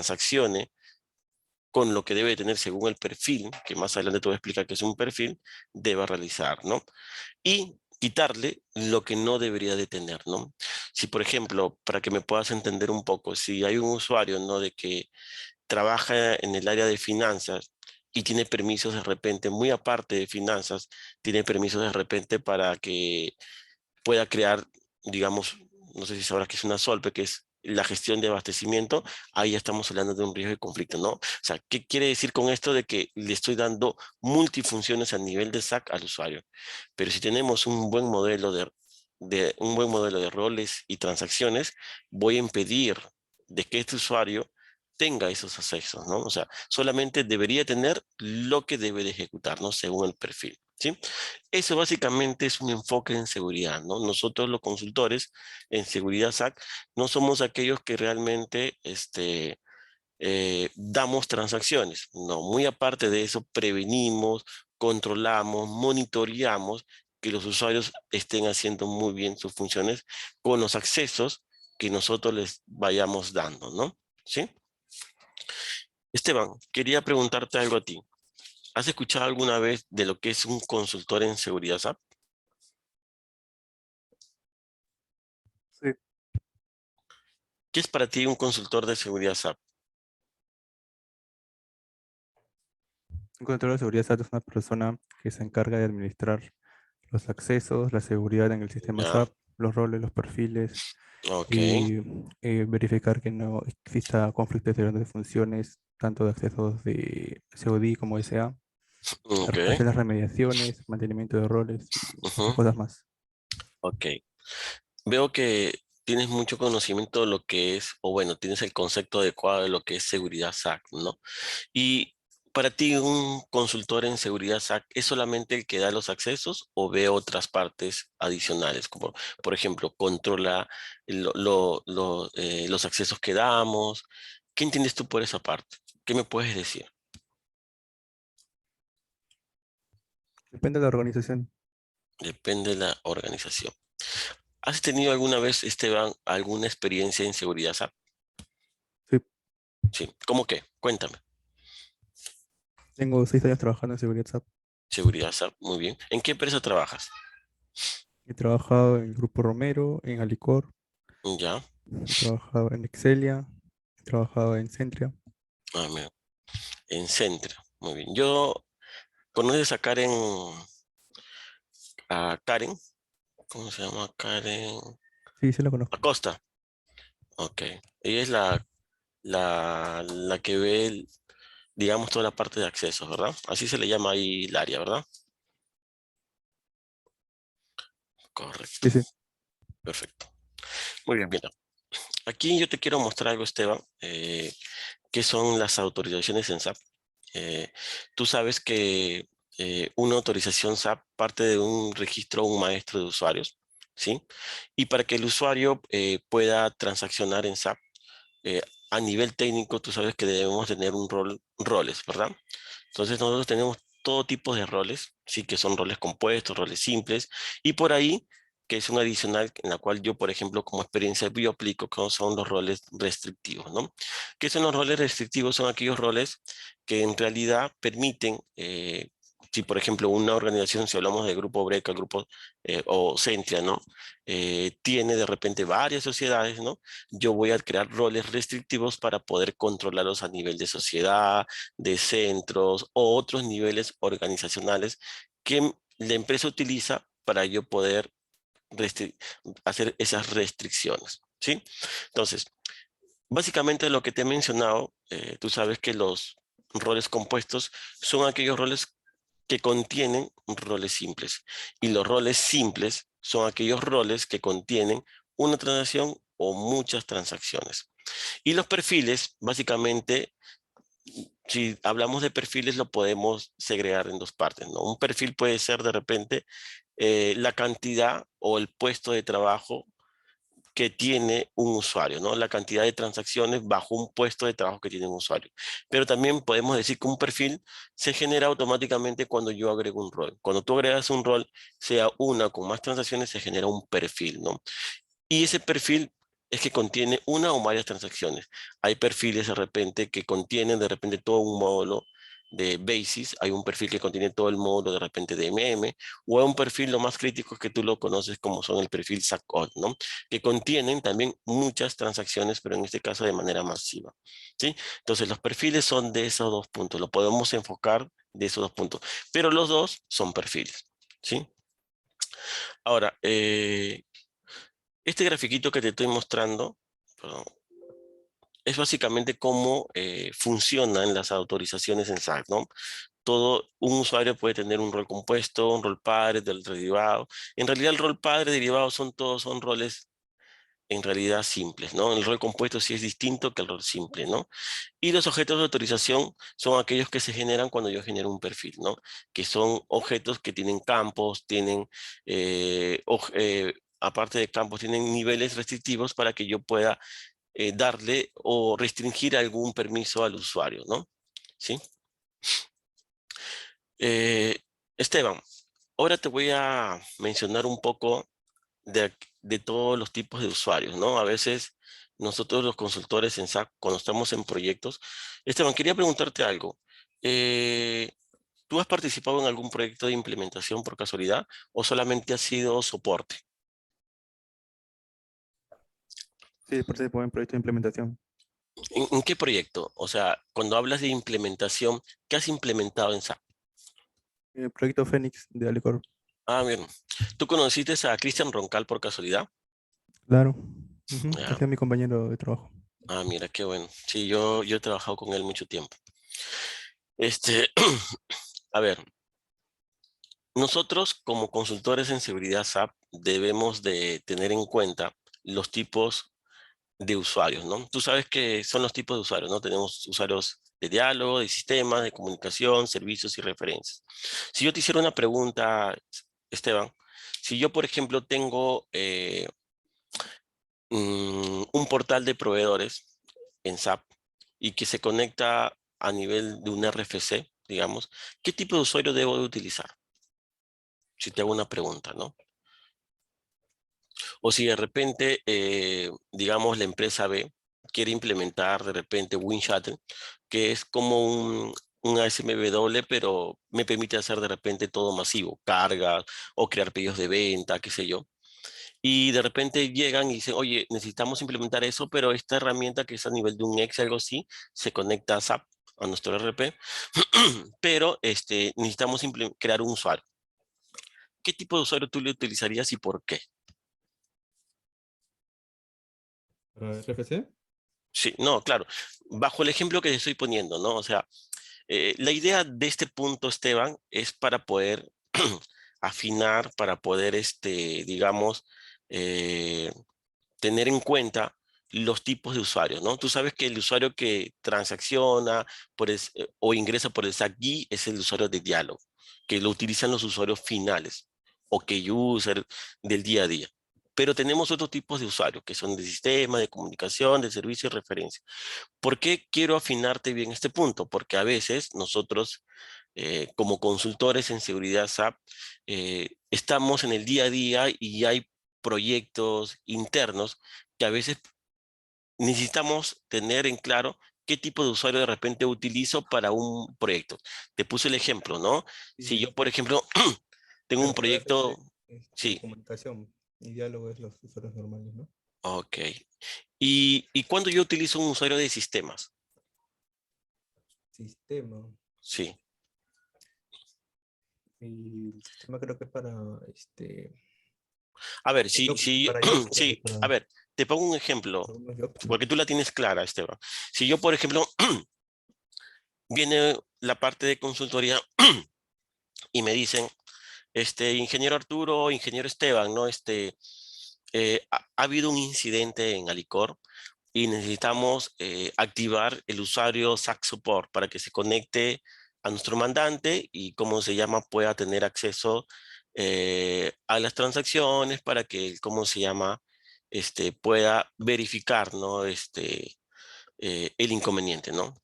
transaccione con lo que debe tener según el perfil, que más adelante te voy a explicar qué es un perfil, deba realizar, ¿no? Y quitarle lo que no debería de tener, ¿no? Si, por ejemplo, para que me puedas entender un poco, si hay un usuario, ¿no? De que trabaja en el área de finanzas y tiene permisos de repente, muy aparte de finanzas, tiene permisos de repente para que pueda crear, digamos, no sé si sabrás que es una SOLPE, que es la gestión de abastecimiento, ahí ya estamos hablando de un riesgo de conflicto, ¿no? O sea, ¿qué quiere decir con esto de que le estoy dando multifunciones a nivel de SAC al usuario? Pero si tenemos un buen modelo un buen modelo de roles y transacciones, voy a impedir de que este usuario tenga esos accesos, ¿no? O sea, solamente debería tener lo que debe de ejecutar, ¿no? Según el perfil, ¿sí? Eso básicamente es un enfoque en seguridad, ¿no? Nosotros los consultores en seguridad SAC no somos aquellos que realmente damos transacciones, no, muy aparte de eso prevenimos, controlamos, monitoreamos que los usuarios estén haciendo muy bien sus funciones con los accesos que nosotros les vayamos dando, ¿no? ¿Sí? Esteban, quería preguntarte algo a ti. ¿Has escuchado alguna vez de lo que es un consultor en seguridad SAP? Sí. ¿Qué es para ti un consultor de seguridad SAP? Un control de seguridad SAT es una persona que se encarga de administrar los accesos, la seguridad en el sistema Ya, SAP, los roles, los perfiles ok, y verificar que no exista conflicto de funciones, tanto de accesos de COD como SA, ok, hacer las remediaciones, mantenimiento de roles y muchas ujú, cosas más. ok. Veo que tienes mucho conocimiento de lo que es, o bueno, tienes el concepto adecuado de lo que es seguridad SAC, ¿no? Y para ti, un consultor en seguridad SAC es solamente el que da los accesos o ve otras partes adicionales, como por ejemplo, controla los accesos que damos. ¿Qué entiendes tú por esa parte? ¿Qué me puedes decir? Depende de la organización. Depende de la organización. ¿Has tenido alguna vez, Esteban, alguna experiencia en seguridad SAP? Sí, Sí. ¿Cómo qué? Cuéntame. tengo 6 años trabajando en seguridad SAP. Seguridad SAP, muy bien. ¿En qué empresa trabajas? He trabajado en Grupo Romero, en Alicor, Ya. he trabajado en Excelia, he trabajado en Centria. Ah, mira. En Centro. Muy bien. Yo, ¿conoces a Karen? ¿Cómo se llama? Karen Sí, sí la conozco. Acosta. Ok. Ella es la que ve, digamos, toda la parte de accesos, ¿verdad? Así se le llama ahí el área, ¿verdad? Correcto. Sí, sí. Perfecto. Muy bien, bien. Aquí yo te quiero mostrar algo, Esteban, que son las autorizaciones en SAP. Tú sabes que una autorización SAP parte de un registro, un maestro de usuarios, ¿sí? Y para que el usuario pueda transaccionar en SAP, eh, a nivel técnico, tú sabes que debemos tener roles, ¿verdad? Entonces nosotros tenemos todo tipo de roles, sí, que son roles compuestos, roles simples, y por ahí, que es un adicional en la cual yo, por ejemplo, como experiencia yo aplico, que son los roles restrictivos, ¿no? ¿Qué son los roles restrictivos? Son aquellos roles que en realidad permiten, si por ejemplo una organización, si hablamos de Grupo Breca, Grupo o Centria, ¿no? Tiene de repente varias sociedades, ¿no? Yo voy a crear roles restrictivos para poder controlarlos a nivel de sociedad, de centros o otros niveles organizacionales que la empresa utiliza para yo poder restri- hacer esas restricciones, ¿sí? Entonces, básicamente lo que te he mencionado, tú sabes que los roles compuestos son aquellos roles que contienen roles simples y los roles simples son aquellos roles que contienen una transacción o muchas transacciones. Y los perfiles, básicamente, si hablamos de perfiles, lo podemos segregar en dos partes, ¿no? Un perfil puede ser de repente la cantidad o el puesto de trabajo que tiene un usuario, ¿no? La cantidad de transacciones bajo un puesto de trabajo que tiene un usuario. Pero también podemos decir que un perfil se genera automáticamente cuando yo agrego un rol. Cuando tú agregas un rol, sea una o con más transacciones, se genera un perfil, ¿no? Y ese perfil es que contiene una o varias transacciones. Hay perfiles de repente que contienen de repente todo un módulo de Basis, hay un perfil que contiene todo el módulo de repente de MM, o hay un perfil lo más crítico que tú lo conoces como son el perfil SACOD, ¿no? Que contienen también muchas transacciones, pero en este caso de manera masiva, ¿sí? Entonces los perfiles son de esos dos puntos, lo podemos enfocar de esos dos puntos, pero los dos son perfiles, ¿sí? Ahora, este grafiquito que te estoy mostrando, perdón, es básicamente cómo funcionan las autorizaciones en SAC, ¿no? Todo un usuario puede tener un rol compuesto, un rol padre, del derivado. En realidad el rol padre, derivado, son roles en realidad simples, ¿no? El rol compuesto sí es distinto que el rol simple, ¿no? Y los objetos de autorización son aquellos que se generan cuando yo genero un perfil, ¿no? Que son objetos que tienen campos, tienen, aparte de campos, tienen niveles restrictivos para que yo pueda darle o restringir algún permiso al usuario, ¿no? ¿Sí? Eh, Esteban, ahora te voy a mencionar un poco de todos los tipos de usuarios, ¿no? A veces nosotros los consultores en SAP, cuando estamos en proyectos, Esteban, quería preguntarte algo. Eh, ¿Tú has participado en algún proyecto de implementación por casualidad o solamente has sido soporte? Sí, participo en proyecto de implementación. ¿En qué proyecto? O sea, cuando hablas de implementación, ¿qué has implementado en SAP? El proyecto Fénix de Alicor. Ah, bien. ¿Tú conociste a Cristian Roncal por casualidad? Claro. Ujú, él Ya. es mi compañero de trabajo. Ah, mira, qué bueno. Sí, yo he trabajado con él mucho tiempo. Este, a ver, nosotros como consultores en seguridad SAP debemos de tener en cuenta los tipos de usuarios, ¿no? Tú sabes que son los tipos de usuarios, ¿no? Tenemos usuarios de diálogo, de sistemas, de comunicación, servicios y referencias. Si yo te hiciera una pregunta, Esteban, si yo, por ejemplo, tengo un portal de proveedores en SAP y que se conecta a nivel de un RFC, digamos, ¿qué tipo de usuario debo de utilizar? Si te hago una pregunta, ¿no? O si de repente, digamos, la empresa B quiere implementar de repente WinShuttle, que es como un ASMW, pero me permite hacer de repente todo masivo, cargas o crear pedidos de venta, qué sé yo. Y de repente llegan y dicen, oye, necesitamos implementar eso, pero esta herramienta que es a nivel de un Excel, algo así, se conecta a SAP, a nuestro RP, pero necesitamos crear un usuario. ¿Qué tipo de usuario tú le utilizarías y por qué? ¿Para RFC? Sí, no, claro. Bajo el ejemplo que te estoy poniendo, ¿no? O sea, la idea de este punto, Esteban, es para poder afinar, para poder, digamos, eh, tener en cuenta los tipos de usuarios, ¿no? Tú sabes que el usuario que transacciona o ingresa por el SAC-GUI es el usuario de diálogo, que lo utilizan los usuarios finales o que user del día a día. Pero tenemos otros tipos de usuarios que son de sistema, de comunicación, de servicio y referencia. ¿Por qué quiero afinarte bien este punto? Porque a veces nosotros, como consultores en seguridad SAP, estamos en el día a día y hay proyectos internos que a veces necesitamos tener en claro qué tipo de usuario de repente utilizo para un proyecto. Te puse el ejemplo, ¿no? Si Sí, yo, por ejemplo, tengo un claro, para proyecto, RFC, sí, comunicación y diálogo es los usuarios normales, ¿no? ok. ¿Y cuando yo utilizo un usuario de sistemas? Sistema. Sí. Y el sistema creo que es para A ver, jobs, para jobs creo que es sí, a para ver, te pongo un ejemplo, algunos jobs, ¿no? porque tú la tienes clara, Esteban. Si yo, por ejemplo, viene la parte de consultoría y me dicen, ingeniero Arturo, ingeniero Esteban, ¿no? Ha habido un incidente en Alicor y necesitamos activar el usuario SAC Support para que se conecte a nuestro mandante y, como se llama, pueda tener acceso a las transacciones para que, ¿cómo se llama? Pueda verificar, ¿no? El inconveniente, ¿no?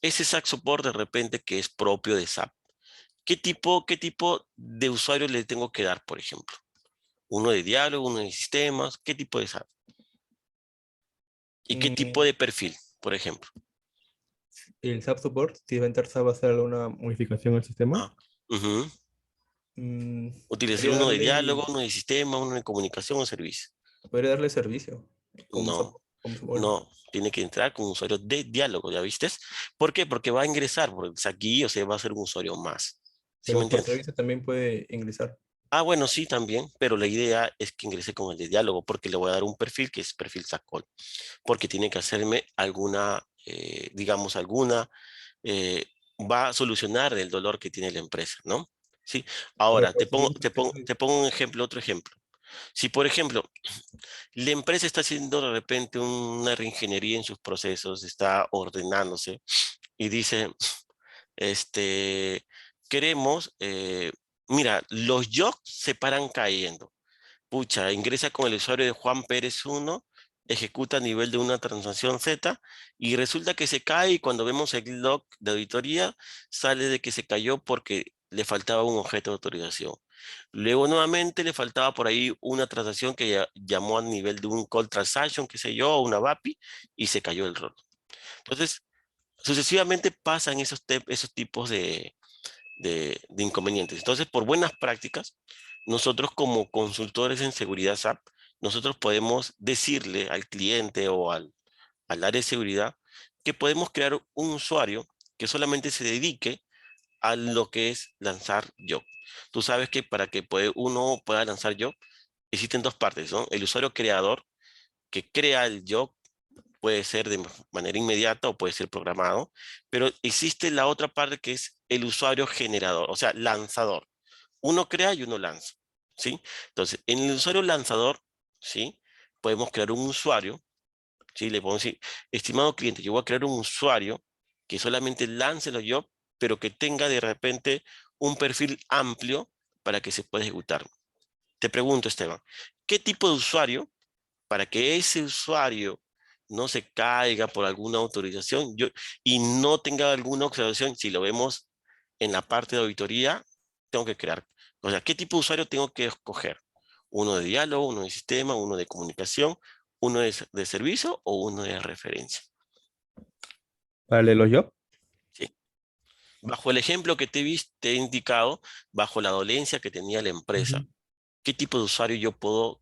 Ese SAC Support de repente que es propio de SAP. Qué tipo de usuario le tengo que dar, por ejemplo? ¿Uno de diálogo, uno de sistemas? ¿Qué tipo de SAP? ¿Y qué tipo Mm, de perfil, por ejemplo? el SAP Support, si va a entrar SAP va a hacer alguna modificación al sistema, Ah, ujú. Utilizar podría uno de darle, diálogo, uno de sistema, uno de comunicación o servicio. podría darle servicio como No, SAP, como bueno, no, tiene que entrar con un usuario de diálogo, ¿ya viste? ¿Por qué? Porque va a ingresar, porque aquí, o sea, va a ser un usuario más. ¿Sí me pero por entiendes? servicio también puede ingresar. Ah, bueno, sí, también, pero la idea es que ingrese con el de diálogo, porque le voy a dar un perfil que es perfil SACOL, porque tiene que hacerme alguna, digamos, alguna, eh, va a solucionar el dolor que tiene la empresa, ¿no? Sí. Pero Ahora, por servicio, te pongo un ejemplo, otro ejemplo. Si, por ejemplo, la empresa está haciendo de repente una reingeniería en sus procesos, está ordenándose y dice, este, queremos, mira, los jobs se paran cayendo. Pucha, ingresa con el usuario de Juan Pérez 1, ejecuta a nivel de una transacción Z y resulta que se cae y cuando vemos el log de auditoría sale de que se cayó porque le faltaba un objeto de autorización. Luego nuevamente le faltaba por ahí una transacción que llamó a nivel de un call transaction, qué sé yo, una VAPI y se cayó el rol. Entonces, sucesivamente pasan esos tipos de inconvenientes. Entonces, por buenas prácticas, nosotros como consultores en seguridad SAP, nosotros podemos decirle al cliente o al área de seguridad que podemos crear un usuario que solamente se dedique a lo que es lanzar job. Tú sabes que para que uno pueda lanzar job, existen dos partes, ¿no? El usuario creador que crea el job puede ser de manera inmediata o puede ser programado, pero existe la otra parte que es el usuario generador, o sea, lanzador. Uno crea y uno lanza, ¿sí? Entonces, en el usuario lanzador, ¿sí? Podemos crear un usuario, ¿sí? Le podemos decir, estimado cliente, yo voy a crear un usuario que solamente lance los jobs, pero que tenga de repente un perfil amplio para que se pueda ejecutar. Te pregunto, Esteban, ¿qué tipo de usuario para que ese usuario no se caiga por alguna autorización y no tenga alguna observación? Si lo vemos en la parte de auditoría, tengo que crear. O sea, ¿qué tipo de usuario tengo que escoger? ¿Uno de diálogo, uno de sistema, uno de comunicación, uno de servicio o uno de referencia? para leer los jobs. ¿Sí? Bajo el ejemplo que te he indicado, bajo la dolencia que tenía la empresa, Ujú. ¿qué tipo de usuario yo puedo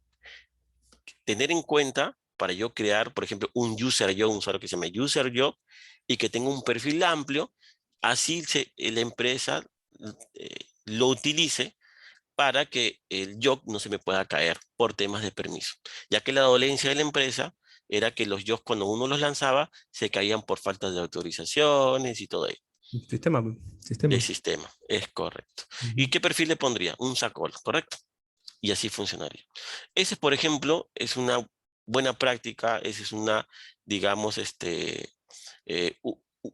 tener en cuenta para yo crear, por ejemplo, un usuario que se llama user job y que tenga un perfil amplio, así la empresa lo utilice para que el job no se me pueda caer por temas de permiso, ya que la dolencia de la empresa era que los jobs cuando uno los lanzaba se caían por falta de autorizaciones y todo ello. Sistema, El sistema. sistema, es correcto. ¿Y Ujú. qué perfil le pondría? Un SACOL, ¿correcto? Y así funcionaría. Ese, por ejemplo, es una buena práctica, esa es una, digamos,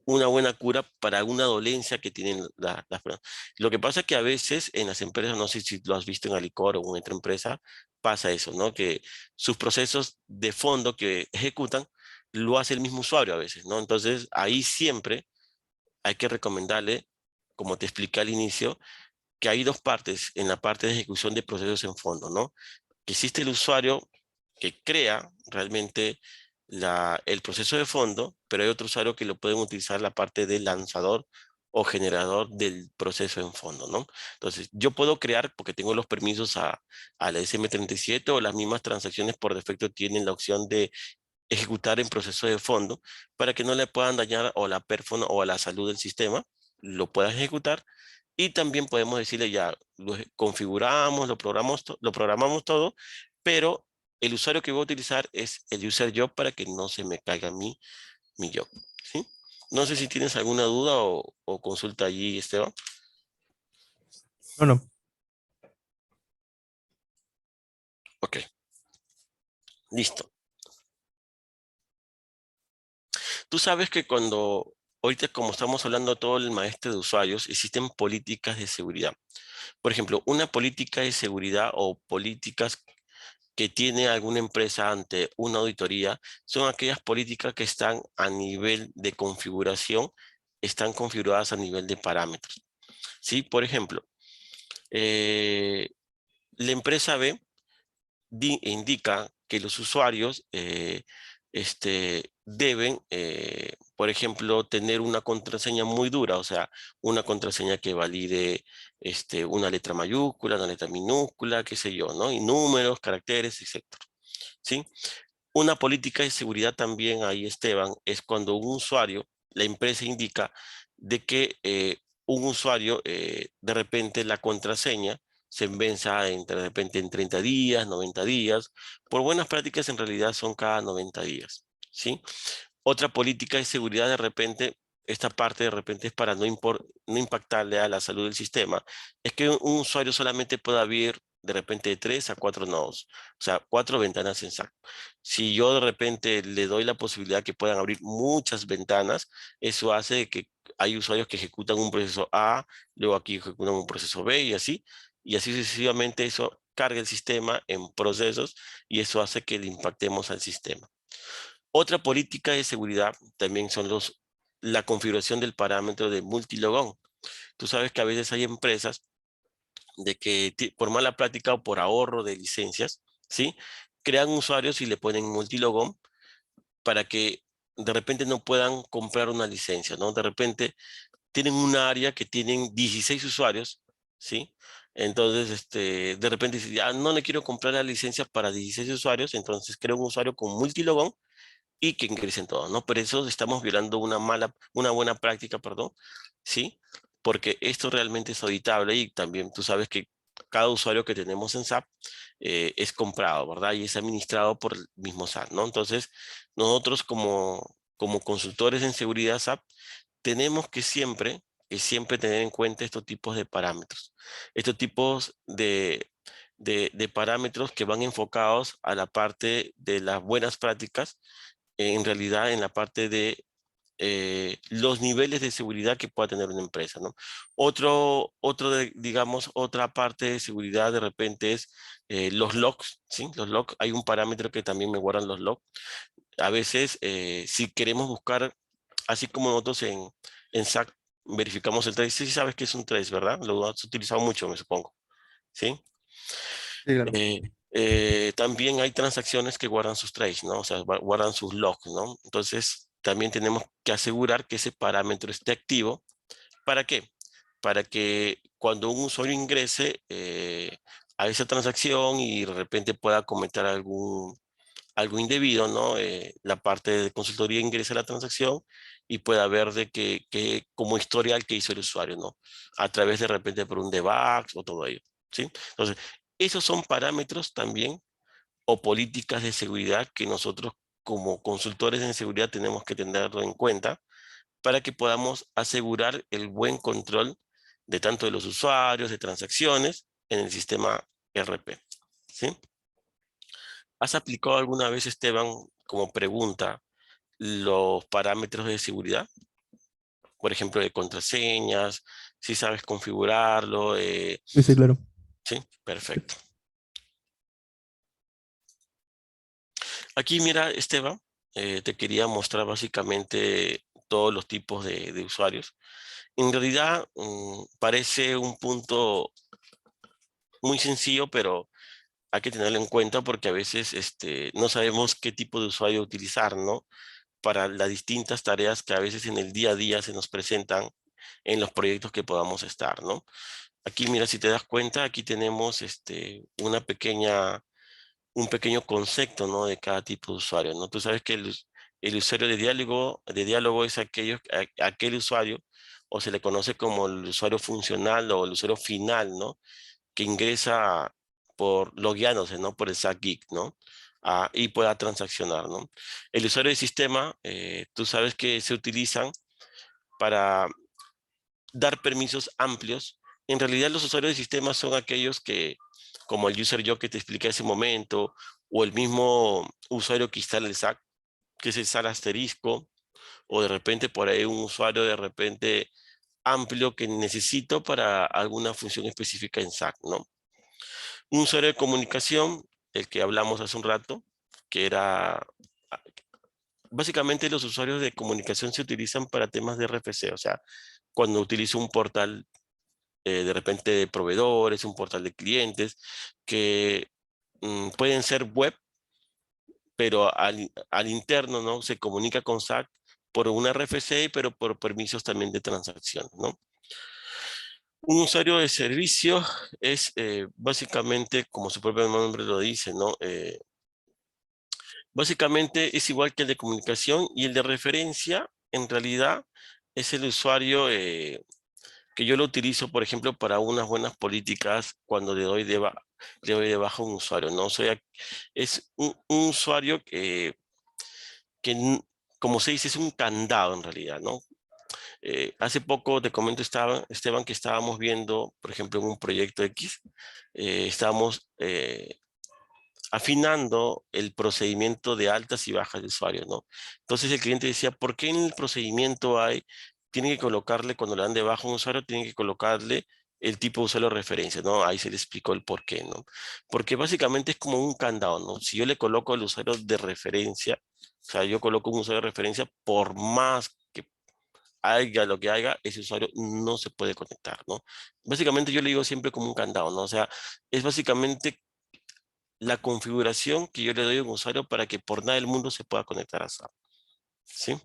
una buena cura para una dolencia que tienen las personas. Lo que pasa es que a veces en las empresas, no sé si lo has visto en Alicor o en otra empresa, pasa eso, ¿no? Que sus procesos de fondo que ejecutan lo hace el mismo usuario a veces, ¿no? Entonces, ahí siempre hay que recomendarle, como te expliqué al inicio, que hay dos partes en la parte de ejecución de procesos en fondo, ¿no? Que existe el usuario que crea realmente el proceso de fondo, pero hay otro usuario que lo pueden utilizar la parte del lanzador o generador del proceso en fondo, ¿no? Entonces, yo puedo crear, porque tengo los permisos a la SM37 o las mismas transacciones por defecto tienen la opción de ejecutar en proceso de fondo para que no le puedan dañar o la performance o a la salud del sistema, lo puedas ejecutar y también podemos decirle ya, lo configuramos, lo programamos todo, pero el usuario que voy a utilizar es el user job para que no se me caiga mi job, ¿sí? No sé si tienes alguna duda o consulta allí, Esteban. No, no. Ok, listo. Tú sabes que ahorita como estamos hablando todo el maestro de usuarios, existen políticas de seguridad. Por ejemplo, una política de seguridad o políticas que tiene alguna empresa ante una auditoría son aquellas políticas que están a nivel de configuración, están configuradas a nivel de parámetros. ¿Sí? Por ejemplo, eh, la empresa B indica que los usuarios deben, por ejemplo, tener una contraseña muy dura, o sea, una contraseña que valide una letra mayúscula, una letra minúscula, qué sé yo, ¿no? Y números, caracteres, etcétera. ¿Sí? Una política de seguridad también ahí, Esteban, es cuando un usuario, la empresa indica de que un usuario, de repente la contraseña se venza de repente en 30 días, 90 días. Por buenas prácticas en realidad son cada 90 días, ¿sí? Otra política de seguridad de repente, esta parte de repente es para no impactarle a la salud del sistema, es que un usuario solamente pueda abrir de repente de 3 a 4 nodos, o sea, 4 ventanas en SAC. Si yo de repente le doy la posibilidad que puedan abrir muchas ventanas, eso hace que hay usuarios que ejecutan un proceso A, luego aquí ejecutan un proceso B y así sucesivamente eso carga el sistema en procesos y eso hace que le impactemos al sistema. Otra política de seguridad también son la configuración del parámetro de multilogón. Tú sabes que a veces hay empresas de que por mala práctica o por ahorro de licencias, ¿sí? Crean usuarios y le ponen multilogón para que de repente no puedan comprar una licencia, ¿no? De repente tienen un área que tienen 16 usuarios, ¿sí? Entonces, de repente dice, ya no le quiero comprar la licencia para 16 usuarios, entonces creo un usuario con multilogón y que ingresen todos, ¿no? Pero eso estamos violando una buena práctica, perdón, ¿sí? Porque esto realmente es auditable y también tú sabes que cada usuario que tenemos en SAP es comprado, ¿verdad? Y es administrado por el mismo SAP, ¿no? Entonces, nosotros como consultores en seguridad SAP tenemos que siempre tener en cuenta estos tipos de parámetros, estos tipos de parámetros que van enfocados a la parte de las buenas prácticas en realidad en la parte de los niveles de seguridad que pueda tener una empresa, ¿no? Digamos, otra parte de seguridad de repente es los logs, ¿sí? Los logs, hay un parámetro que también me guardan los logs. A veces, si queremos buscar, así como nosotros en SAC verificamos el trace, sí sabes que es un trace, ¿verdad? Lo has utilizado mucho, me supongo, ¿sí? Sí, claro. También hay transacciones que guardan sus traces, ¿no? O sea, guardan sus logs, ¿no? Entonces, también tenemos que asegurar que ese parámetro esté activo. ¿Para qué? Para que cuando un usuario ingrese a esa transacción y de repente pueda cometer algo indebido, ¿no? La parte de consultoría ingresa a la transacción y pueda ver de que como historial que hizo el usuario, ¿no? A través de repente por un debug o todo ello, ¿sí? Entonces, esos son parámetros también o políticas de seguridad que nosotros como consultores en seguridad tenemos que tenerlo en cuenta para que podamos asegurar el buen control de tanto de los usuarios, de transacciones en el sistema RP, ¿sí? ¿Has aplicado alguna vez, Esteban, como pregunta, los parámetros de seguridad? Por ejemplo, de contraseñas, si sabes configurarlo, Sí, sí, claro. ¿sí? Perfecto. Aquí, mira, Esteban, te quería mostrar básicamente todos los tipos de usuarios. En realidad, parece un punto muy sencillo, pero hay que tenerlo en cuenta porque a veces no sabemos qué tipo de usuario utilizar, ¿no? Para las distintas tareas que a veces en el día a día se nos presentan en los proyectos que podamos estar, ¿no? Aquí, mira, si te das cuenta, aquí tenemos un pequeño concepto, ¿no? De cada tipo de usuario, ¿no? Tú sabes que el usuario de diálogo es aquel usuario, o se le conoce como el usuario funcional o el usuario final, ¿no? Que ingresa logueándose, ¿no? Por el SAC Geek, ¿no? Y pueda transaccionar, ¿no? El usuario de sistema, tú sabes que se utilizan para dar permisos amplios. En realidad los usuarios de sistema son aquellos que, como el user yo que te expliqué hace un momento, o el mismo usuario que instala el SAC, que es el SAC asterisco, o de repente por ahí un usuario de repente amplio que necesito para alguna función específica en SAC, ¿no? Un usuario de comunicación, el que hablamos hace un rato, que era... Básicamente los usuarios de comunicación se utilizan para temas de RFC, o sea, cuando utilizo un portal de repente de proveedores, un portal de clientes, que pueden ser web, pero al interno, ¿no? Se comunica con SAC por una RFC, pero por permisos también de transacción, ¿no? Un usuario de servicio es básicamente, como su propio nombre lo dice, ¿no? Básicamente es igual que el de comunicación, y el de referencia, en realidad, es el usuario que yo lo utilizo, por ejemplo, para unas buenas políticas cuando le doy de baja a un usuario, ¿no? O sea, es un usuario como se dice, es un candado en realidad, ¿no? Hace poco te comento, Esteban, que estábamos viendo, por ejemplo, en un proyecto X, estábamos afinando el procedimiento de altas y bajas de usuarios, ¿no? Entonces el cliente decía, ¿por qué en el procedimiento tienen que colocarle, cuando le dan de baja a un usuario, tienen que colocarle el tipo de usuario de referencia, ¿no? Ahí se le explicó el por qué, ¿no? Porque básicamente es como un candado, ¿no? Si yo le coloco el usuario de referencia, o sea, yo coloco un usuario de referencia, por más que haya lo que haya, ese usuario no se puede conectar, ¿no? Básicamente yo le digo siempre como un candado, ¿no? O sea, es básicamente la configuración que yo le doy a un usuario para que por nada del mundo se pueda conectar a SAP. ¿Sí?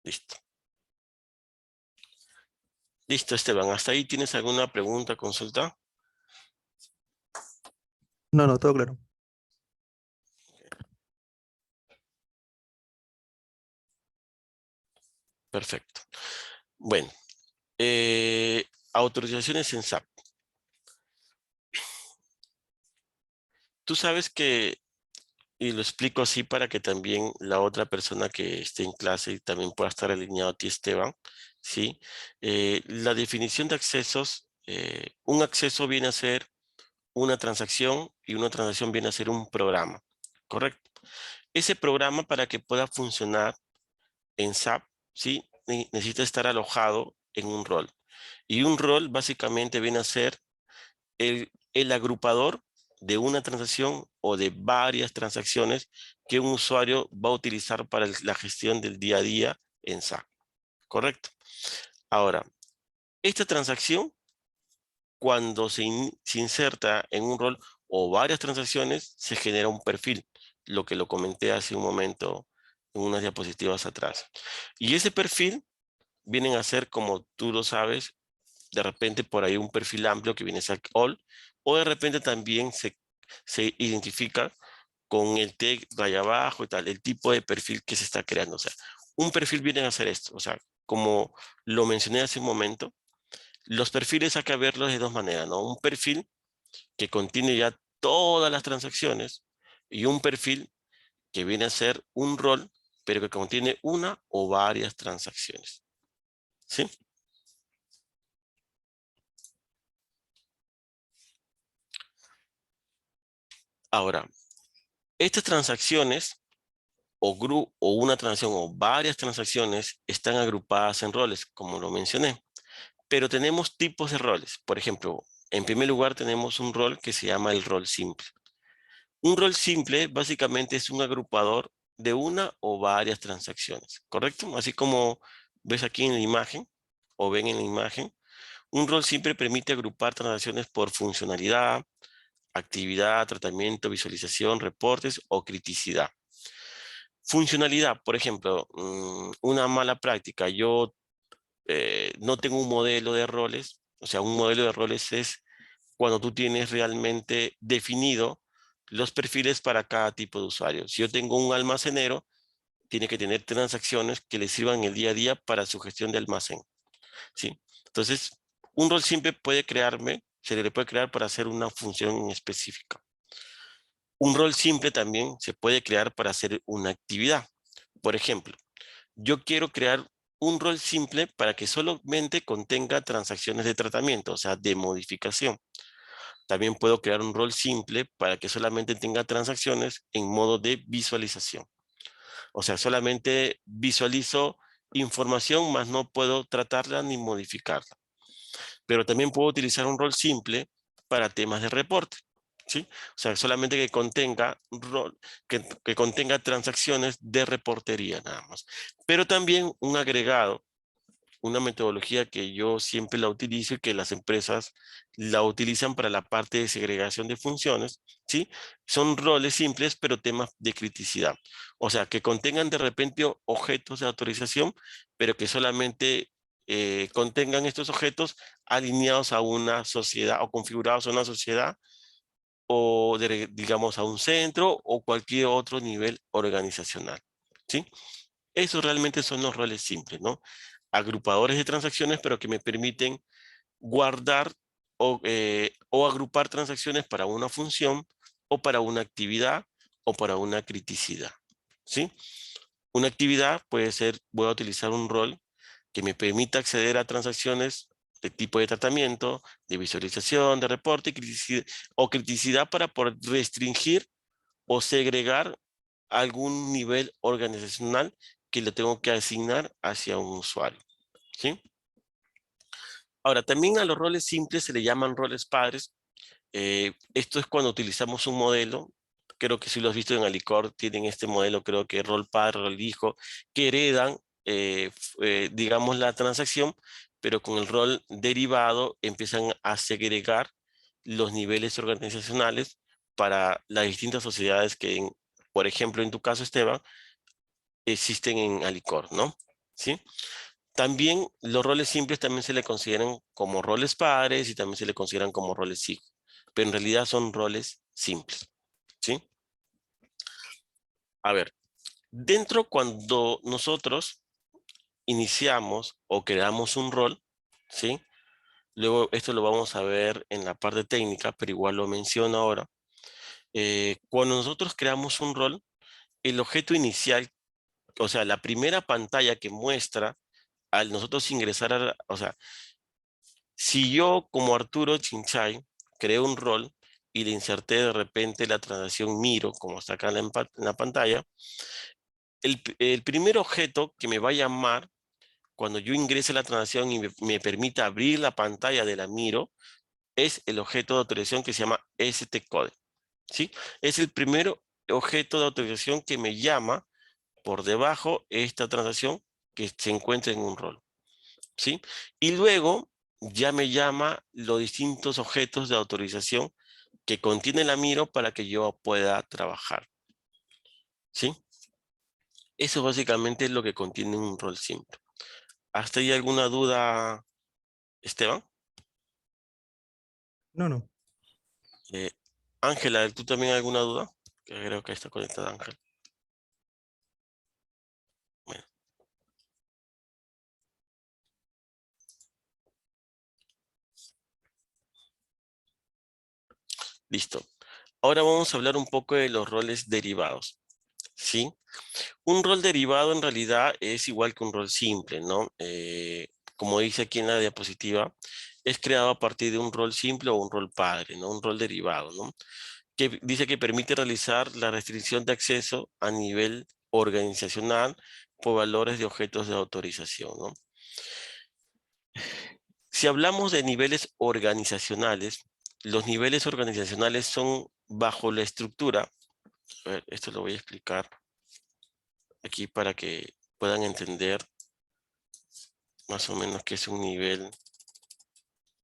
Listo. Listo, Esteban. ¿Hasta ahí tienes alguna pregunta, consulta? No, no, todo claro. Perfecto. Bueno, autorizaciones en SAP. Tú sabes que, y lo explico así para que también la otra persona que esté en clase también pueda estar alineado a ti, Esteban, ¿sí? La definición de accesos, un acceso viene a ser una transacción, y una transacción viene a ser un programa, ¿correcto? Ese programa, para que pueda funcionar en SAP, ¿sí? Necesita estar alojado en un rol. Y un rol básicamente viene a ser el agrupador de una transacción o de varias transacciones que un usuario va a utilizar para la gestión del día a día en SAP, ¿correcto? Ahora, esta transacción, cuando se inserta en un rol o varias transacciones, se genera un perfil, lo que lo comenté hace un momento en unas diapositivas atrás. Y ese perfil vienen a ser, como tú lo sabes, de repente por ahí un perfil amplio que viene a ser all, o de repente también se identifica con el tag raya abajo y tal, el tipo de perfil que se está creando. O sea, un perfil viene a hacer esto. O sea, como lo mencioné hace un momento, los perfiles hay que verlos de dos maneras, ¿no? Un perfil que contiene ya todas las transacciones, y un perfil que viene a ser un rol, pero que contiene una o varias transacciones. ¿Sí? Ahora, estas transacciones o una transacción o varias transacciones están agrupadas en roles, como lo mencioné. Pero tenemos tipos de roles. Por ejemplo, en primer lugar tenemos un rol que se llama el rol simple. Un rol simple básicamente es un agrupador de una o varias transacciones, ¿correcto? Así como ves aquí en la imagen, o ven en la imagen, un rol simple permite agrupar transacciones por funcionalidad, actividad, tratamiento, visualización, reportes o criticidad. Funcionalidad, por ejemplo, una mala práctica. Yo no tengo un modelo de roles. O sea, un modelo de roles es cuando tú tienes realmente definido los perfiles para cada tipo de usuario. Si yo tengo un almacenero, tiene que tener transacciones que le sirvan el día a día para su gestión de almacén, ¿sí? Entonces, un rol simple se le puede crear para hacer una función específica. Un rol simple también se puede crear para hacer una actividad. Por ejemplo, yo quiero crear un rol simple para que solamente contenga transacciones de tratamiento, o sea, de modificación. También puedo crear un rol simple para que solamente tenga transacciones en modo de visualización. O sea, solamente visualizo información, más no puedo tratarla ni modificarla. Pero también puedo utilizar un rol simple para temas de reporte, ¿sí? O sea, solamente que contenga transacciones de reportería nada más. Pero también un agregado una metodología que yo siempre la utilizo y que las empresas la utilizan para la parte de segregación de funciones, ¿sí? Son roles simples, pero temas de criticidad. O sea, que contengan de repente objetos de autorización, pero que solamente contengan estos objetos alineados a una sociedad o configurados a una sociedad o, digamos, a un centro o cualquier otro nivel organizacional, ¿sí? Esos realmente son los roles simples, ¿no? Agrupadores de transacciones, pero que me permiten guardar o agrupar transacciones para una función o para una actividad o para una criticidad, ¿sí? Una actividad puede ser, voy a utilizar un rol que me permita acceder a transacciones de tipo de tratamiento, de visualización, de reporte o criticidad para poder restringir o segregar algún nivel organizacional que le tengo que asignar hacia un usuario, ¿sí? Ahora, también a los roles simples se le llaman roles padres. Esto es cuando utilizamos un modelo, creo que si lo has visto en Alicor, tienen este modelo, creo que rol padre, rol hijo, que heredan, digamos, la transacción, pero con el rol derivado empiezan a segregar los niveles organizacionales para las distintas sociedades que, por ejemplo, en tu caso, Esteban, existen en Alicor, ¿no? ¿Sí? También los roles simples también se le consideran como roles padres y también se le consideran como roles hijos, pero en realidad son roles simples, ¿sí? A ver, dentro cuando nosotros iniciamos o creamos un rol, ¿sí? Luego esto lo vamos a ver en la parte técnica, pero igual lo menciono ahora. Cuando nosotros creamos un rol, el objeto inicial, o sea, la primera pantalla que muestra al nosotros ingresar o sea, si yo como Arturo Chinchay creé un rol y le inserté de repente la transacción Miro, como está acá en la pantalla, el primer objeto que me va a llamar cuando yo ingrese la transacción y me permita abrir la pantalla de la Miro es el objeto de autorización que se llama stcode, ¿sí? Es el primer objeto de autorización que me llama por debajo esta transacción que se encuentra en un rol, ¿sí? Y luego ya me llama los distintos objetos de autorización que contiene la Miro para que yo pueda trabajar, ¿sí? Eso básicamente es lo que contiene un rol simple. ¿Hasta ahí alguna duda, Esteban? No, no. Eh, Ángela, ¿tú también alguna duda? Que creo que está conectada Ángel. Bueno, listo. Ahora vamos a hablar un poco de los roles derivados, ¿sí? Un rol derivado en realidad es igual que un rol simple, ¿no? Como dice aquí en la diapositiva, es creado a partir de un rol simple o un rol padre, ¿no? Un rol derivado, ¿no? Que dice que permite realizar la restricción de acceso a nivel organizacional por valores de objetos de autorización, ¿no? Si hablamos de niveles organizacionales, los niveles organizacionales son bajo la estructura. A ver, esto lo voy a explicar aquí para que puedan entender más o menos qué es un nivel,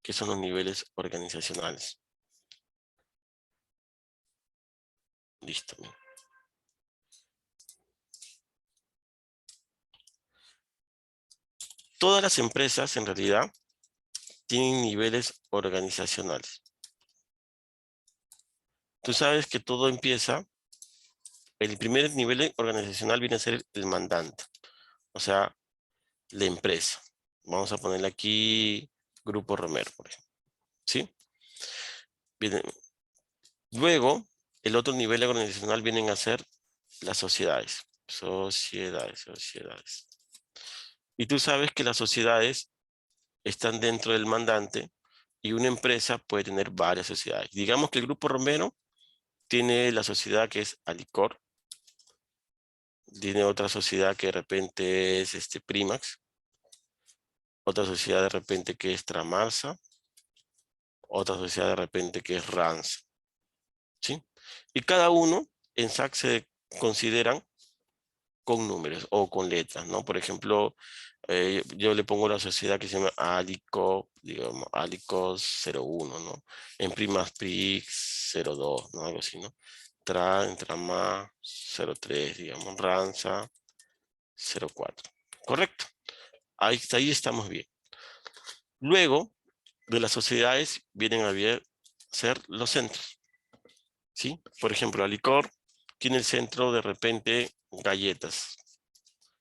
qué son los niveles organizacionales. Listo. Todas las empresas en realidad tienen niveles organizacionales. Tú sabes que todo empieza, el primer nivel organizacional viene a ser el mandante, o sea, la empresa. Vamos a ponerle aquí Grupo Romero, por ejemplo, ¿sí? Viene, luego, el otro nivel organizacional vienen a ser las sociedades. Sociedades. Y tú sabes que las sociedades están dentro del mandante y una empresa puede tener varias sociedades. Digamos que el Grupo Romero tiene la sociedad que es Alicor, tiene otra sociedad que de repente es Primax, otra sociedad de repente que es Tramarsa, otra sociedad de repente que es Ranza, ¿sí? Y cada uno en SAC se consideran con números o con letras, ¿no? Por ejemplo, yo le pongo la sociedad que se llama Alico, digamos, Alicos 01, ¿no? En Primas Prix 02, ¿no? Algo así, ¿no? Trama 03, digamos, Ranza 04. Correcto. Ahí estamos bien. Luego de las sociedades vienen a ser los centros, ¿sí? Por ejemplo, Alicor tiene el centro de repente galletas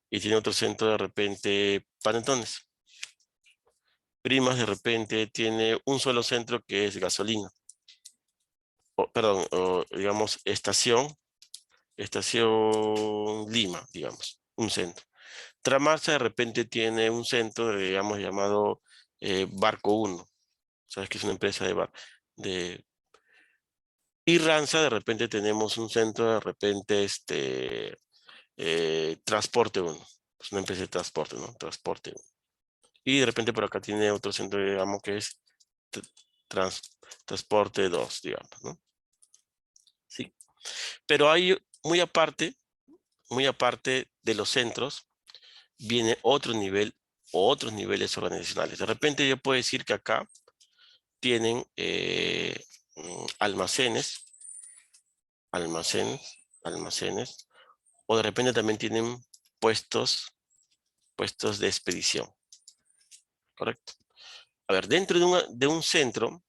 y tiene otro centro de repente panetones. Primas de repente tiene un solo centro que es gasolina. Perdón, digamos estación Lima, digamos, un centro. Tramarsa de repente tiene un centro, digamos, llamado Barco 1. Sabes que es una empresa de... Y Ranza de repente tenemos un centro, de repente Transporte 1. Es una empresa de transporte, ¿no? Transporte 1. Y de repente por acá tiene otro centro, digamos, que es Transporte 2, digamos, ¿no? Sí. Pero hay muy aparte de los centros, viene otro nivel o otros niveles organizacionales. De repente yo puedo decir que acá tienen almacenes, o de repente también tienen puestos de expedición, ¿correcto? A ver, dentro de un centro, o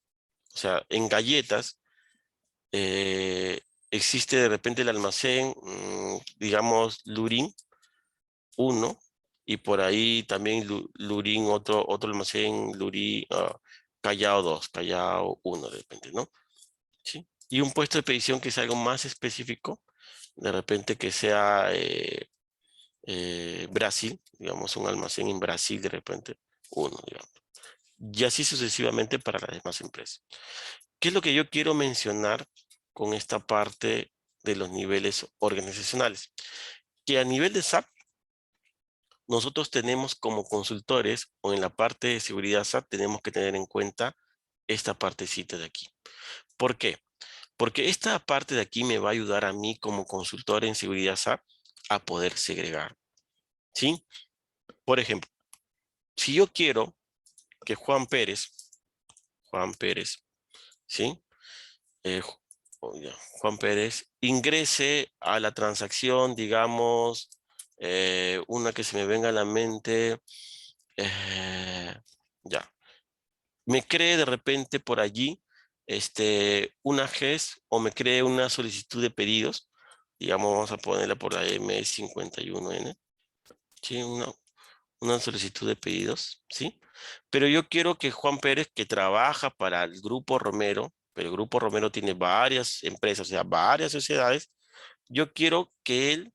sea, en galletas, existe de repente el almacén, digamos, Lurín 1, y por ahí también Lurín, otro almacén, Lurín, Callao 2, Callao 1, de repente, ¿no? ¿Sí? Y un puesto de expedición que es algo más específico, de repente que sea Brasil, digamos, un almacén en Brasil, de repente, uno, digamos. Y así sucesivamente para las demás empresas. ¿Qué es lo que yo quiero mencionar con esta parte de los niveles organizacionales? Que a nivel de SAP, nosotros tenemos como consultores o en la parte de seguridad SAP tenemos que tener en cuenta esta partecita de aquí. ¿Por qué? Porque esta parte de aquí me va a ayudar a mí como consultor en seguridad SAP a poder segregar, ¿sí? Por ejemplo, si yo quiero que Juan Pérez, ¿sí? Juan Pérez ingrese a la transacción, digamos, una que se me venga a la mente, ya, me cree de repente por allí una GES o me cree una solicitud de pedidos, digamos, vamos a ponerla por la M51N, ¿sí? Una solicitud de pedidos, ¿sí? Pero yo quiero que Juan Pérez, que trabaja para el Grupo Romero, pero el Grupo Romero tiene varias empresas, o sea, varias sociedades, yo quiero que él,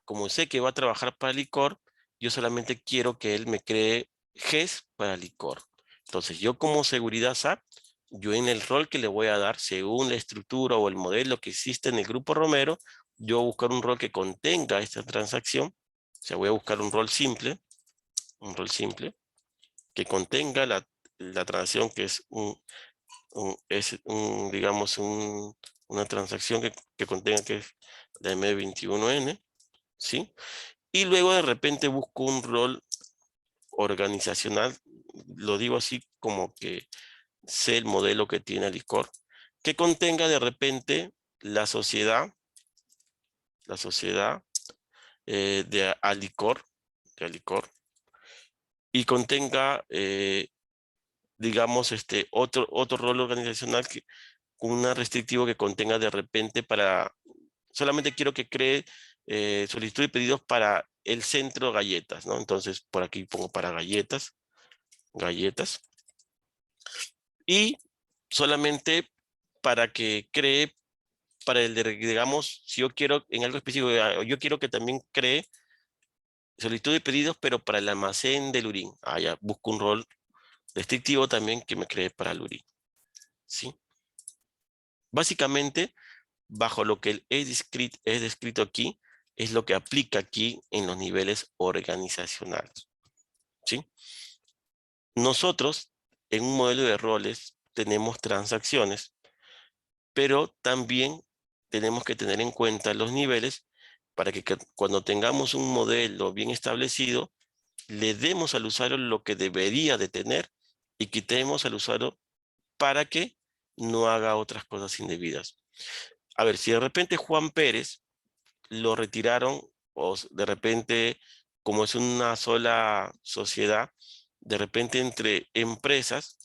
como sé que va a trabajar para Licor, yo solamente quiero que él me cree GES para Licor. Entonces, yo como seguridad SAP, yo en el rol que le voy a dar, según la estructura o el modelo que existe en el Grupo Romero, yo voy a buscar un rol que contenga esta transacción, o sea, voy a buscar un rol simple, que contenga la transacción que es digamos, una transacción que contenga que es la M21N, ¿sí? Y luego de repente busco un rol organizacional, lo digo así como que sé el modelo que tiene Alicor, que contenga de repente la sociedad de Alicor, y contenga digamos, otro rol organizacional con una restrictivo que contenga de repente solamente quiero que cree solicitud de pedidos para el centro galletas, ¿no? Entonces, por aquí pongo para galletas, y solamente para que cree para digamos, si yo quiero en algo específico, yo quiero que también cree solicitud de pedidos, pero para el almacén del Lurín. Ya busco un rol restrictivo también que me cree para el Lurín, ¿sí? Básicamente, bajo lo que es descrito aquí, es lo que aplica aquí en los niveles organizacionales, ¿sí? Nosotros, en un modelo de roles, tenemos transacciones, pero también tenemos que tener en cuenta los niveles para que cuando tengamos un modelo bien establecido, le demos al usuario lo que debería de tener y quitemos al usuario para que no haga otras cosas indebidas. A ver, si de repente Juan Pérez lo retiraron o de repente, como es una sola sociedad, de repente entre empresas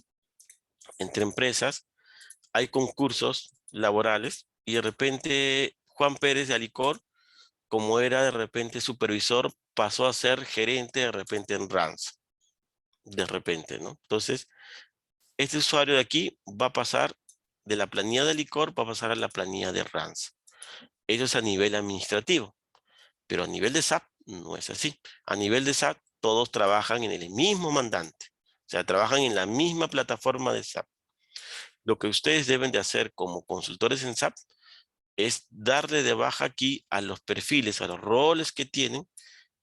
hay concursos laborales y de repente Juan Pérez de Alicor, como era de repente supervisor, pasó a ser gerente de repente en RANS, de repente, ¿no? Entonces, este usuario de aquí va a pasar de la planilla de Alicor, va a pasar a la planilla de RANS. Eso es a nivel administrativo, pero a nivel de SAP no es así. A nivel de SAP todos trabajan en el mismo mandante, o sea, trabajan en la misma plataforma de SAP. Lo que ustedes deben de hacer como consultores en SAP es darle de baja aquí a los perfiles, a los roles que tienen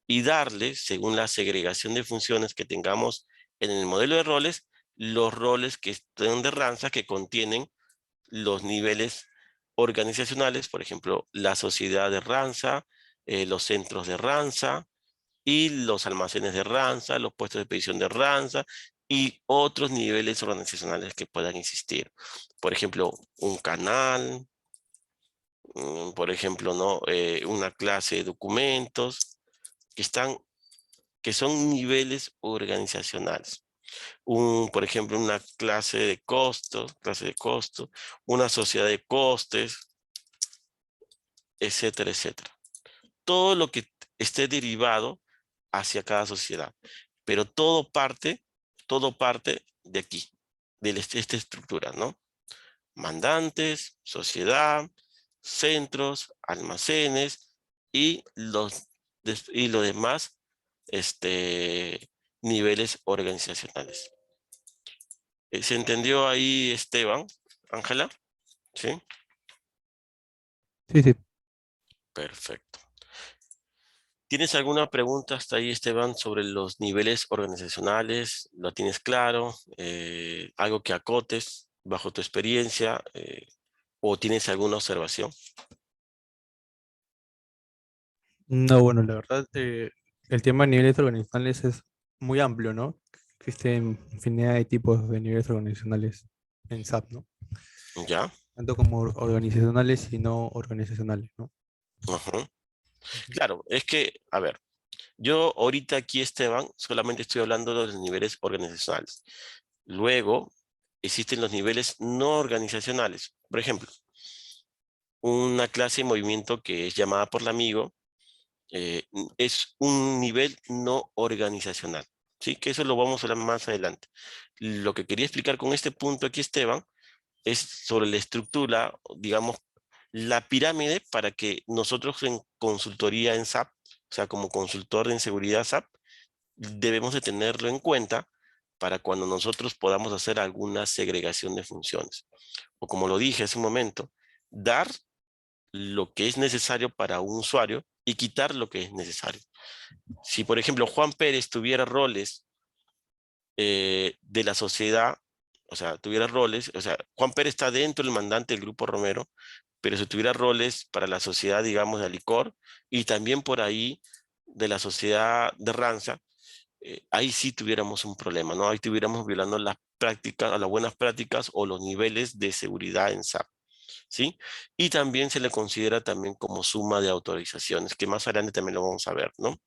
y darle, según la segregación de funciones que tengamos en el modelo de roles, los roles que estén de Ranza que contienen los niveles organizacionales, por ejemplo, la sociedad de Ranza, los centros de Ranza y los almacenes de Ranza, los puestos de expedición de Ranza y otros niveles organizacionales que puedan existir. Por ejemplo, un canal, por ejemplo, ¿no? Una clase de documentos que son niveles organizacionales. Por ejemplo, una clase de costos, una sociedad de costes, etcétera, etcétera. Todo lo que esté derivado hacia cada sociedad. Pero todo parte de aquí, de esta estructura, ¿no? Mandantes, sociedad, centros, almacenes y lo demás, niveles organizacionales. ¿Se entendió ahí, Esteban? Ángela, ¿sí? Sí, sí. Perfecto. ¿Tienes alguna pregunta hasta ahí, Esteban, sobre los niveles organizacionales? ¿Lo tienes claro? ¿Algo que acotes bajo tu experiencia? ¿O tienes alguna observación? No, bueno, la verdad, el tema de niveles organizacionales es muy amplio, ¿no? Existen infinidad de tipos de niveles organizacionales en SAP, ¿no? ¿Ya? Tanto como organizacionales y no organizacionales, ¿no? Ajá. Ujú. Claro, es que, a ver, yo ahorita aquí, Esteban, solamente estoy hablando de los niveles organizacionales. Luego, existen los niveles no organizacionales. Por ejemplo, una clase de movimiento que es llamada por el amigo, es un nivel no organizacional, ¿sí? Que eso lo vamos a hablar más adelante. Lo que quería explicar con este punto aquí, Esteban, es sobre la estructura, digamos, la pirámide para que nosotros en consultoría en SAP, o sea, como consultor en seguridad SAP, debemos de tenerlo en cuenta para cuando nosotros podamos hacer alguna segregación de funciones. O como lo dije hace un momento, dar lo que es necesario para un usuario y quitar lo que es necesario. Si, por ejemplo, Juan Pérez tuviera roles de la sociedad, o sea, tuviera roles, o sea, Juan Pérez está dentro del mandante del Grupo Romero, pero si tuviera roles para la sociedad, digamos, de Alicor y también por ahí de la sociedad de Ranza, ahí sí tuviéramos un problema, ¿no? Ahí estuviéramos violando las prácticas, las buenas prácticas o los niveles de seguridad en SAP, ¿sí? Y también se le considera también como suma de autorizaciones, que más adelante también lo vamos a ver, ¿no?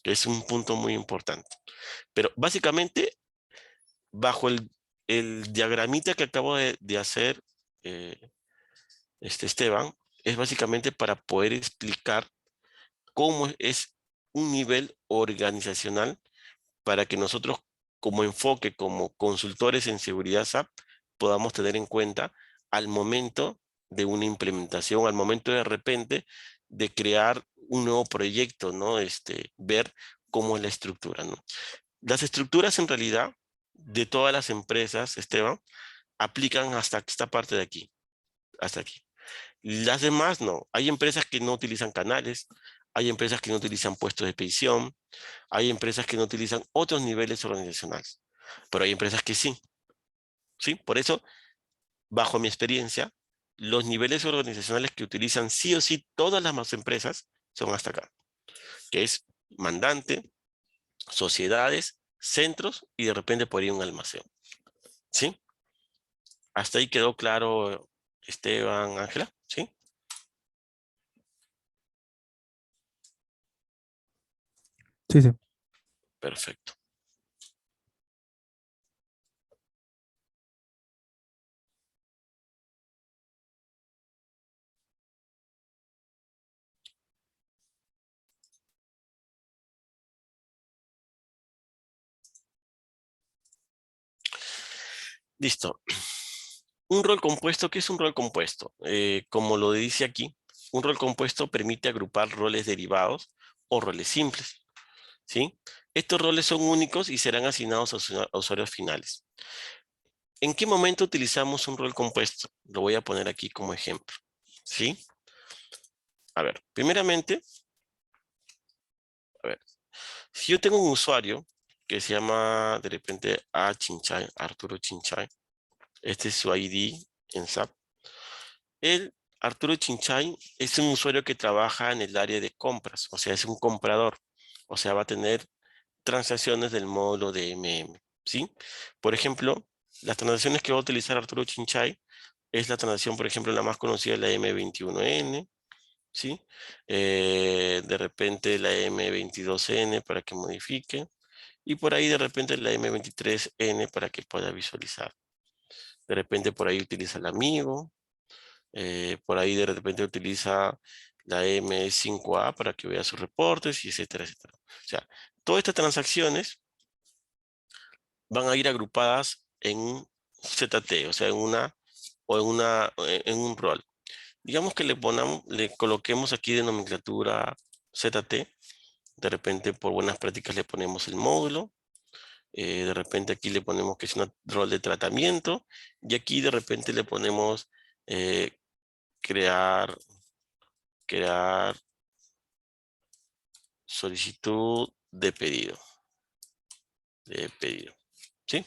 Que es un punto muy importante. Pero básicamente, bajo el diagramita que acabo de hacer, eh, Esteban, es básicamente para poder explicar cómo es un nivel organizacional para que nosotros como enfoque, como consultores en seguridad SAP, podamos tener en cuenta al momento de una implementación, al momento de repente de crear un nuevo proyecto, ¿no? Ver cómo es la estructura, ¿no? Las estructuras en realidad de todas las empresas, Esteban, aplican hasta esta parte de aquí, hasta aquí. Las demás no. Hay empresas que no utilizan canales, hay empresas que no utilizan puestos de expedición, hay empresas que no utilizan otros niveles organizacionales, pero hay empresas que sí, ¿sí? Por eso, bajo mi experiencia, los niveles organizacionales que utilizan sí o sí todas las más empresas son hasta acá, que es mandante, sociedades, centros y de repente por ahí un almacén. ¿Sí? Hasta ahí quedó claro, Esteban, Ángela, ¿sí? Sí, sí. Perfecto. Listo. Un rol compuesto, ¿qué es un rol compuesto? Como lo dice aquí, un rol compuesto permite agrupar roles derivados o roles simples, ¿sí? Estos roles son únicos y serán asignados a usuarios finales. ¿En qué momento utilizamos un rol compuesto? Lo voy a poner aquí como ejemplo, ¿sí? A ver, primeramente, a ver, si yo tengo un usuario que se llama de repente Chinchay, Arturo Chinchay, este es su ID en SAP. Arturo Chinchay, es un usuario que trabaja en el área de compras, o sea, es un comprador, o sea, va a tener transacciones del módulo de MM, ¿sí? Por ejemplo, las transacciones que va a utilizar Arturo Chinchay es la transacción, por ejemplo, la más conocida, la M21N, ¿sí? De repente la M22N para que modifique, y por ahí de repente la M23N para que pueda visualizar. De repente por ahí utiliza el amigo, por ahí de repente utiliza la M5A para que vea sus reportes, y etcétera, etcétera. O sea, todas estas transacciones van a ir agrupadas en un ZT, o sea, en un rol. Digamos que le coloquemos aquí de nomenclatura ZT. De repente, por buenas prácticas, le ponemos el módulo. De repente aquí le ponemos que es un rol de tratamiento. Y aquí de repente le ponemos eh, crear, crear solicitud de pedido. ¿Sí?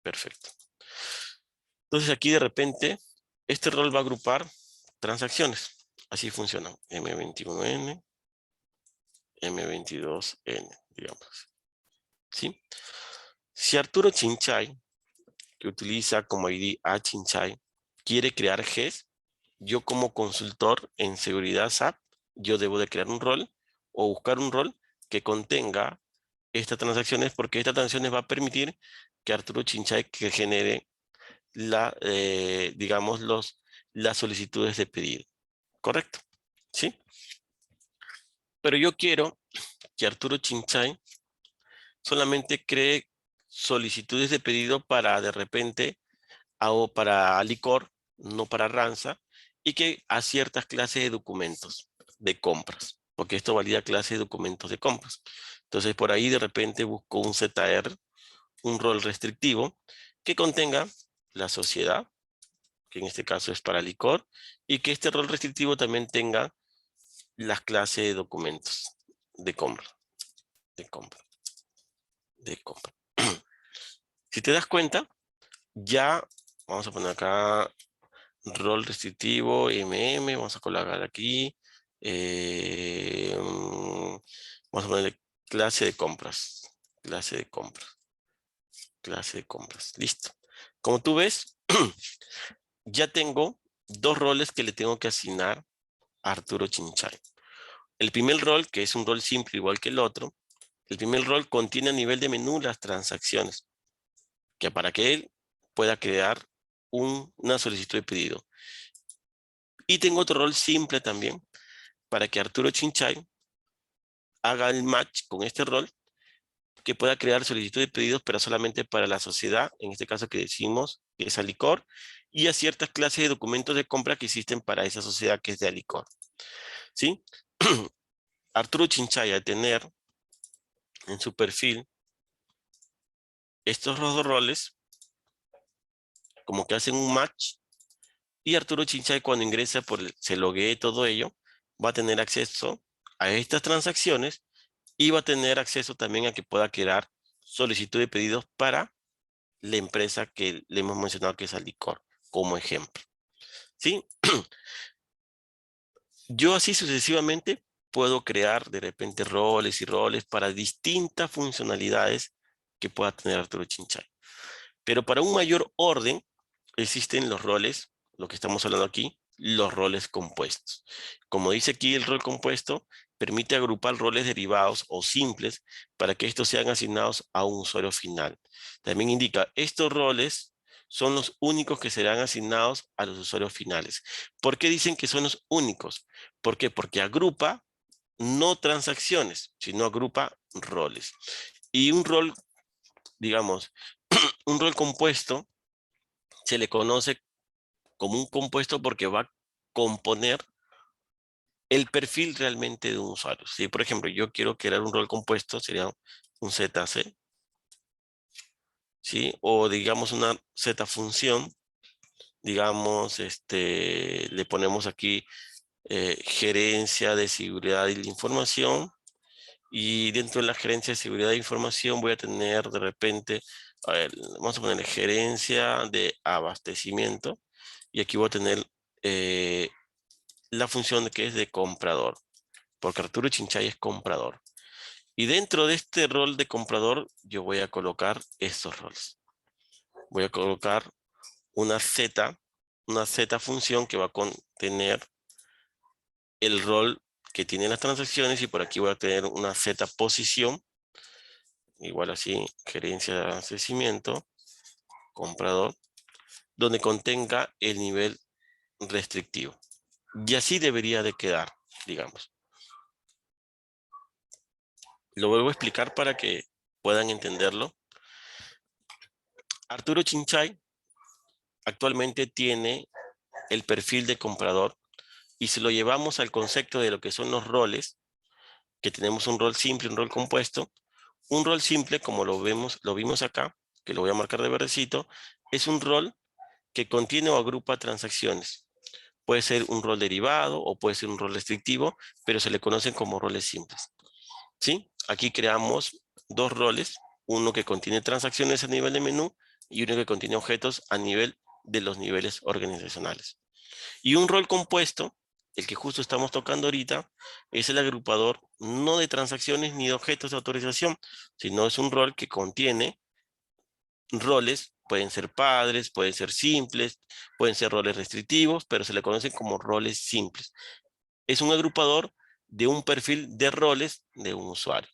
Perfecto. Entonces aquí de repente, este rol va a agrupar transacciones. Así funciona. M21N, M22N, digamos. ¿Sí? Si Arturo Chinchay, que utiliza como ID a Chinchay, quiere crear GES, yo como consultor en seguridad SAP, yo debo de crear un rol o buscar un rol que contenga estas transacciones, porque estas transacciones va a permitir que Arturo Chinchay que genere digamos, las solicitudes de pedido. ¿Correcto? ¿Sí? Pero yo quiero que Arturo Chinchay solamente cree solicitudes de pedido para de repente, o para licor, no para ranza, y que a ciertas clases de documentos de compras, porque esto valida clase de documentos de compras. Entonces por ahí de repente busco un ZR, un rol restrictivo, que contenga la sociedad, que en este caso es para licor, y que este rol restrictivo también tenga las clases de documentos de compra, de compra, de compra. Si te das cuenta, ya vamos a poner acá rol restrictivo, vamos a colocar aquí, vamos a ponerle clase de compras, clase de compras, clase de compras, listo. Como tú ves, ya tengo dos roles que le tengo que asignar a Arturo Chinchay. El primer rol, que es un rol simple igual que el otro, el primer rol contiene a nivel de menú las transacciones, que para que él pueda crear una solicitud de pedido. Y tengo otro rol simple también, para que Arturo Chinchay haga el match con este rol, que pueda crear solicitud de pedidos, pero solamente para la sociedad, en este caso que decimos que es Alicor, y a ciertas clases de documentos de compra que existen para esa sociedad que es de Alicor. ¿Sí? Arturo Chinchay, al tener en su perfil estos dos roles, como que hacen un match, y Arturo Chinchay cuando ingresa, se loguee todo ello, va a tener acceso a estas transacciones y va a tener acceso también a que pueda crear solicitud de pedidos para la empresa que le hemos mencionado que es Alicor, como ejemplo. ¿Sí? Yo así sucesivamente puedo crear de repente roles y roles para distintas funcionalidades que pueda tener Arturo Chinchay. Pero para un mayor orden existen los roles, lo que estamos hablando aquí, los roles compuestos. Como dice aquí, el rol compuesto permite agrupar roles derivados o simples para que estos sean asignados a un usuario final. También indica, estos roles son los únicos que serán asignados a los usuarios finales. ¿Por qué dicen que son los únicos? ¿Por qué? Porque agrupa no transacciones, sino agrupa roles. Y un rol, digamos, un rol compuesto se le conoce como un compuesto porque va a componer el perfil realmente de un usuario. Si, por ejemplo, yo quiero crear un rol compuesto, sería un ZC, ¿sí? O digamos una Z función, digamos, le ponemos aquí gerencia de seguridad y la información, y dentro de la gerencia de seguridad de información voy a tener de repente, a ver, vamos a ponerle gerencia de abastecimiento, y aquí voy a tener la función que es de comprador, porque Arturo Chinchay es comprador. Y dentro de este rol de comprador, yo voy a colocar estos roles. Voy a colocar una Z función que va a contener el rol que tiene las transacciones, y por aquí voy a tener una Z posición, igual así, gerencia de abastecimiento, comprador, donde contenga el nivel restrictivo. Y así debería de quedar, digamos. Lo vuelvo a explicar para que puedan entenderlo. Arturo Chinchay actualmente tiene el perfil de comprador, y si lo llevamos al concepto de lo que son los roles, que tenemos un rol simple, un rol compuesto. Un rol simple, como lo vimos acá, que lo voy a marcar de verdecito, es un rol que contiene o agrupa transacciones. Puede ser un rol derivado o puede ser un rol restrictivo, pero se le conocen como roles simples. ¿Sí? Aquí creamos dos roles, uno que contiene transacciones a nivel de menú y uno que contiene objetos a nivel de los niveles organizacionales. Y un rol compuesto, el que justo estamos tocando ahorita, es el agrupador no de transacciones ni de objetos de autorización, sino es un rol que contiene roles, pueden ser padres, pueden ser simples, pueden ser roles restrictivos, pero se le conocen como roles simples. Es un agrupador de un perfil de roles de un usuario.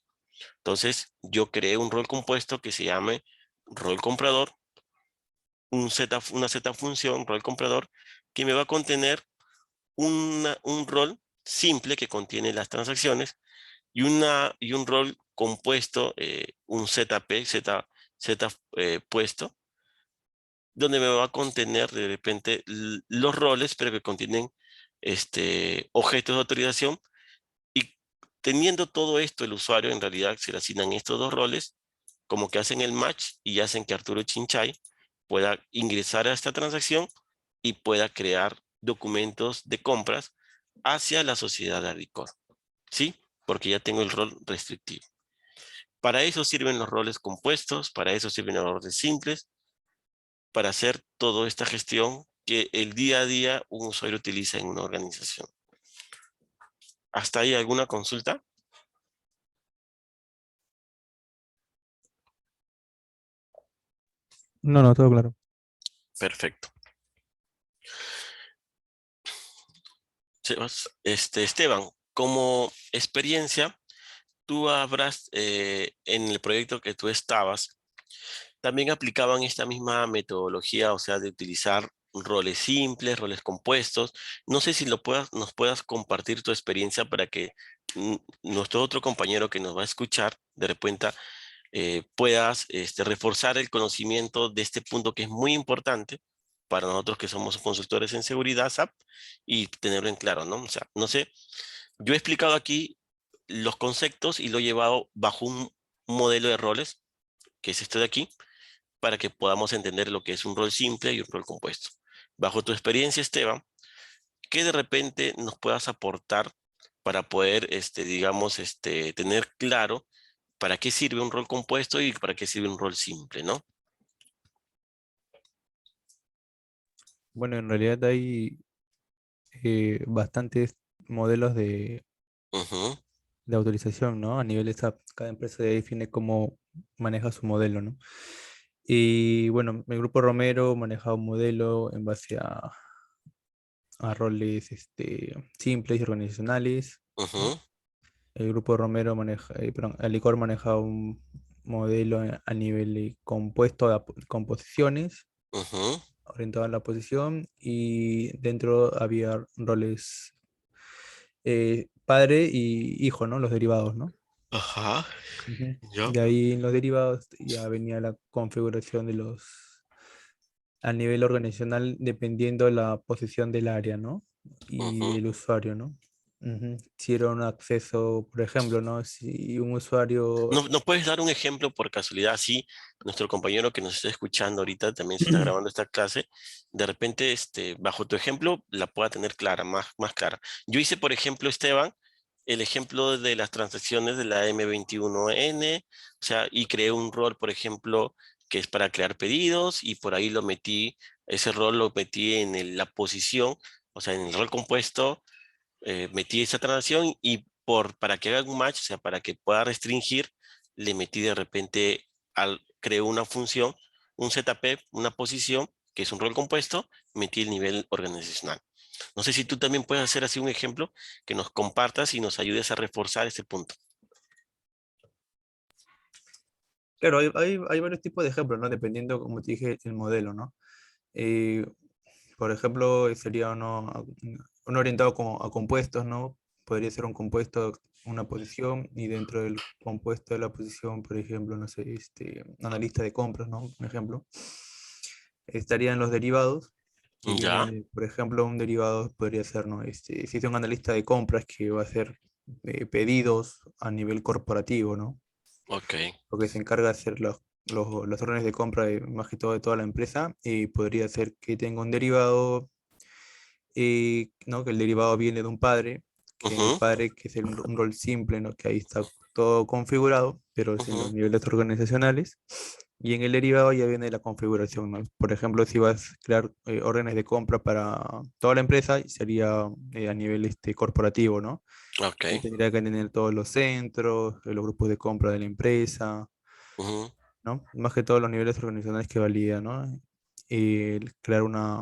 Entonces, yo creé un rol compuesto que se llame rol comprador, una Z función, rol comprador, que me va a contener un rol simple que contiene las transacciones, y un rol compuesto, un ZP, Z puesto, donde me va a contener de repente los roles, pero que contienen objetos de autorización. Y teniendo todo esto, el usuario en realidad se le asignan estos dos roles, como que hacen el match y hacen que Arturo Chinchay pueda ingresar a esta transacción y pueda crear documentos de compras hacia la sociedad de Agricor, ¿sí? Porque ya tengo el rol restrictivo. Para eso sirven los roles compuestos, para eso sirven los roles simples, para hacer toda esta gestión que el día a día un usuario utiliza en una organización. ¿Hasta ahí alguna consulta? No, no, todo claro. Perfecto. Esteban, como experiencia, tú habrás, en el proyecto que tú estabas, también aplicaban esta misma metodología, o sea, de utilizar roles simples, roles compuestos. No sé si nos puedas compartir tu experiencia para que nuestro otro compañero que nos va a escuchar, de repente, puedas reforzar el conocimiento de este punto que es muy importante para nosotros que somos consultores en seguridad SAP, y tenerlo en claro, ¿no? O sea, no sé, yo he explicado aquí los conceptos y lo he llevado bajo un modelo de roles, que es este de aquí, para que podamos entender lo que es un rol simple y un rol compuesto. Bajo tu experiencia, Esteban, ¿qué de repente nos puedas aportar para poder, digamos, tener claro para qué sirve un rol compuesto y para qué sirve un rol simple, ¿no? Bueno, en realidad hay bastantes modelos Ujú, de autorización, ¿no? A nivel de SAP, cada empresa define cómo maneja su modelo, ¿no? Y bueno, el grupo Romero maneja un modelo en base a roles simples y organizacionales, ¿no? ujú, El grupo Romero maneja, perdón, el licor maneja un modelo a nivel de compuesto de composiciones, ujú. orientado a la posición, y dentro había roles padre y hijo, ¿no? Los derivados, ¿no? Ajá, Ujú. ya. De ahí en los derivados ya venía la configuración de los a nivel organizacional dependiendo la posición del área, ¿no? Y Ujú. el usuario, ¿no? Ujú. Si era un acceso, por ejemplo, ¿no? Si un usuario... ¿No puedes dar un ejemplo por casualidad? Así, nuestro compañero que nos está escuchando ahorita también se está grabando esta clase. De repente, bajo tu ejemplo, la pueda tener clara, más clara. Yo hice, por ejemplo, Esteban, el ejemplo de las transacciones de la M21N, o sea, y creé un rol, por ejemplo, que es para crear pedidos, y por ahí lo metí, ese rol lo metí en la posición, o sea, en el rol compuesto metí esa transacción y para que haga un match, o sea, para que pueda restringir, le metí de repente, creo una función, un ZP, una posición, que es un rol compuesto, metí el nivel organizacional. No sé si tú también puedes hacer así un ejemplo que nos compartas y nos ayudes a reforzar este punto. Claro, hay varios tipos de ejemplos, ¿no? Dependiendo, como te dije, el modelo, ¿no? Eh, por ejemplo, sería uno orientado como a compuestos, ¿no? Podría ser un compuesto, una posición, y dentro del compuesto de la posición, por ejemplo, no sé, una lista de compras, ¿no? Un ejemplo. Estarían los derivados, y Ya, por ejemplo, un derivado podría ser, ¿no? Si es un analista de compras que va a hacer pedidos a nivel corporativo, ¿no? ok. Porque se encarga de hacer las órdenes de compra más que todo de toda la empresa, y podría ser que tenga un derivado, ¿no? Que el derivado viene de un padre, que en el Ujú, padre, que es un rol simple, ¿no? Que ahí está todo configurado, pero sin los ujú, niveles organizacionales. Y en el derivado ya viene la configuración, ¿no? Por ejemplo, si vas a crear órdenes de compra para toda la empresa, sería a nivel corporativo, ¿no? ok. Y tendría que tener todos los centros, los grupos de compra de la empresa, Ujú, ¿no? Más que todos los niveles organizacionales que valida, ¿no? Y crear una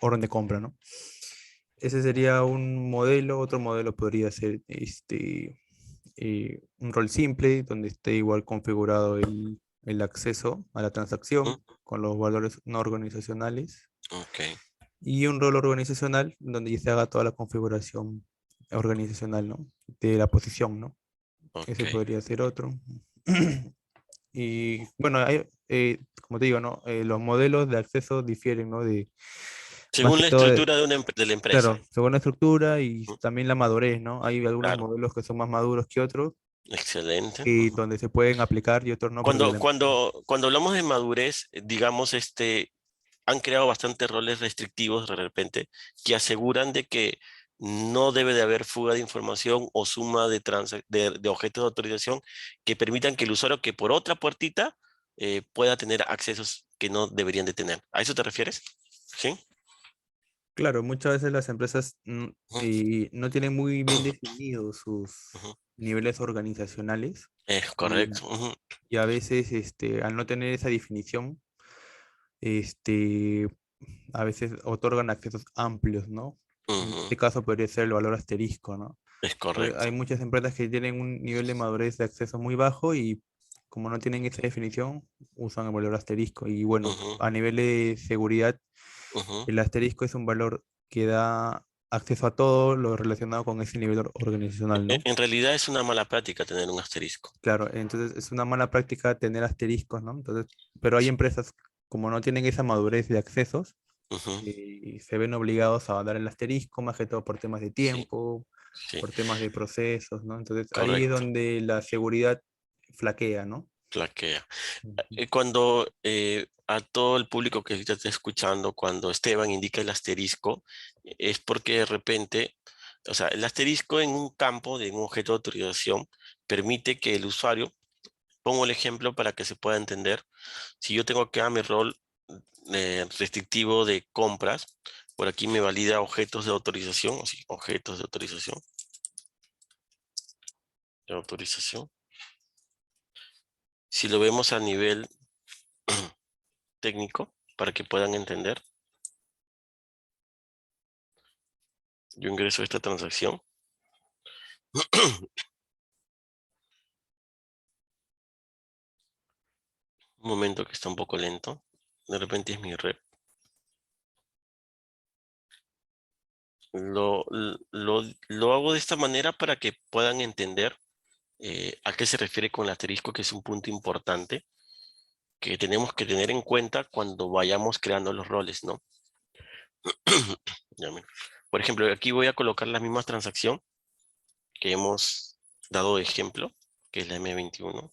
orden de compra, ¿no? Ese sería un modelo. Otro modelo podría ser un rol simple, donde esté igual configurado el acceso a la ujú, transacción con los valores no organizacionales. ok, Y un rol organizacional, donde ya se haga toda la configuración organizacional, ¿no? De la posición, ¿no? ok. Ese podría ser otro. Y bueno, como te digo, ¿no? Los modelos de acceso difieren, ¿no? Más Según que la todo, estructura de la empresa. claro, según la estructura y Ujú, también la madurez, ¿no? Hay algunos claro, modelos que son más maduros que otros, excelente. y Ujú. donde se pueden aplicar, y otros no, porque Cuando hablamos de madurez, digamos, han creado bastantes roles restrictivos de repente que aseguran de que no debe de haber fuga de información o suma de objetos de autorización que permitan que el usuario que por otra puertita pueda tener accesos que no deberían de tener. ¿A eso te refieres? Sí. claro, muchas veces las empresas Ujú, no tienen muy bien definidos sus ujú. niveles organizacionales, Es y, correcto. Ujú, y a veces, al no tener esa definición, este, a veces otorgan accesos amplios, ¿no? En ujú. este caso podría ser el valor asterisco, ¿no? Es Porque correcto. hay muchas empresas que tienen un nivel de madurez de acceso muy bajo, y como no tienen esa definición, usan el valor asterisco. Y bueno, Ujú, a nivel de seguridad, ujú. el asterisco es un valor que da acceso a todo lo relacionado con ese nivel organizacional, ¿no? En realidad es una mala práctica tener un asterisco. Claro, entonces es una mala práctica tener asteriscos, ¿no? Entonces, pero hay empresas, como no tienen esa madurez de accesos, Ujú, y se ven obligados a dar el asterisco, más que todo por temas de sí, tiempo, sí, por temas de procesos, ¿no? Entonces ahí es correcto. donde la seguridad flaquea, ¿no? Plaquea. Ujú. Cuando a todo el público que ahorita está escuchando, cuando Esteban indica el asterisco, es porque de repente, o sea, el asterisco en un campo de un objeto de autorización permite que el usuario, pongo el ejemplo para que se pueda entender, si yo tengo acá mi rol restrictivo de compras, por aquí me valida objetos de autorización, o sí, objetos de autorización. de autorización. Si lo vemos a nivel técnico, para que puedan entender. Yo ingreso esta transacción. Un momento que está un poco lento. De repente es mi rep. Lo hago de esta manera para que puedan entender a qué se refiere con el asterisco, que es un punto importante que tenemos que tener en cuenta cuando vayamos creando los roles, ¿no? Por ejemplo, aquí voy a colocar la misma transacción que hemos dado de ejemplo, que es la M21.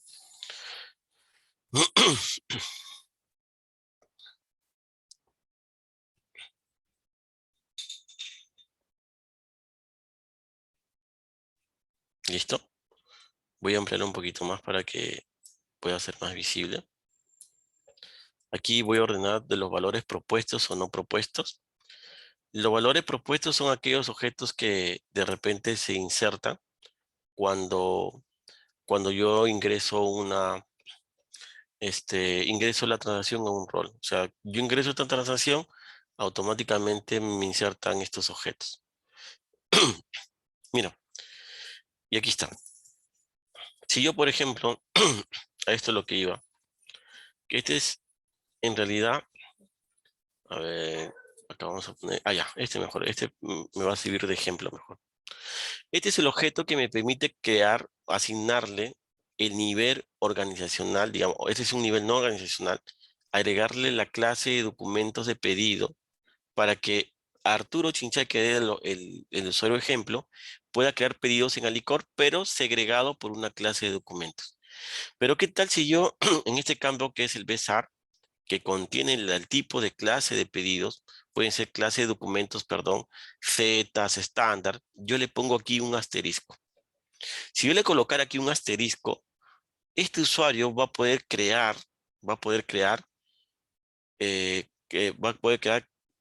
¿Listo? Voy a ampliarlo un poquito más para que pueda ser más visible. Aquí voy a ordenar de los valores propuestos o no propuestos. Los valores propuestos son aquellos objetos que de repente se insertan cuando yo ingreso ingreso la transacción a un rol. O sea, yo ingreso esta transacción, automáticamente me insertan estos objetos. Mira, y aquí están. Si yo, por ejemplo, a esto es lo que iba, que este es en realidad, a ver, acá vamos a poner, ya, este mejor, este me va a servir de ejemplo mejor. Este es el objeto que me permite crear, asignarle el nivel organizacional, digamos, este es un nivel no organizacional, agregarle la clase de documentos de pedido para que Arturo Chinchay, que es el usuario ejemplo, pueda crear pedidos en Alicor, pero segregado por una clase de documentos. Pero ¿qué tal si yo, en este campo que es el BSAR, que contiene el tipo de clase de pedidos, pueden ser clase de documentos, perdón, zetas, estándar, yo le pongo aquí un asterisco. Si yo le colocara aquí un asterisco, este usuario va a poder crear, va a poder crear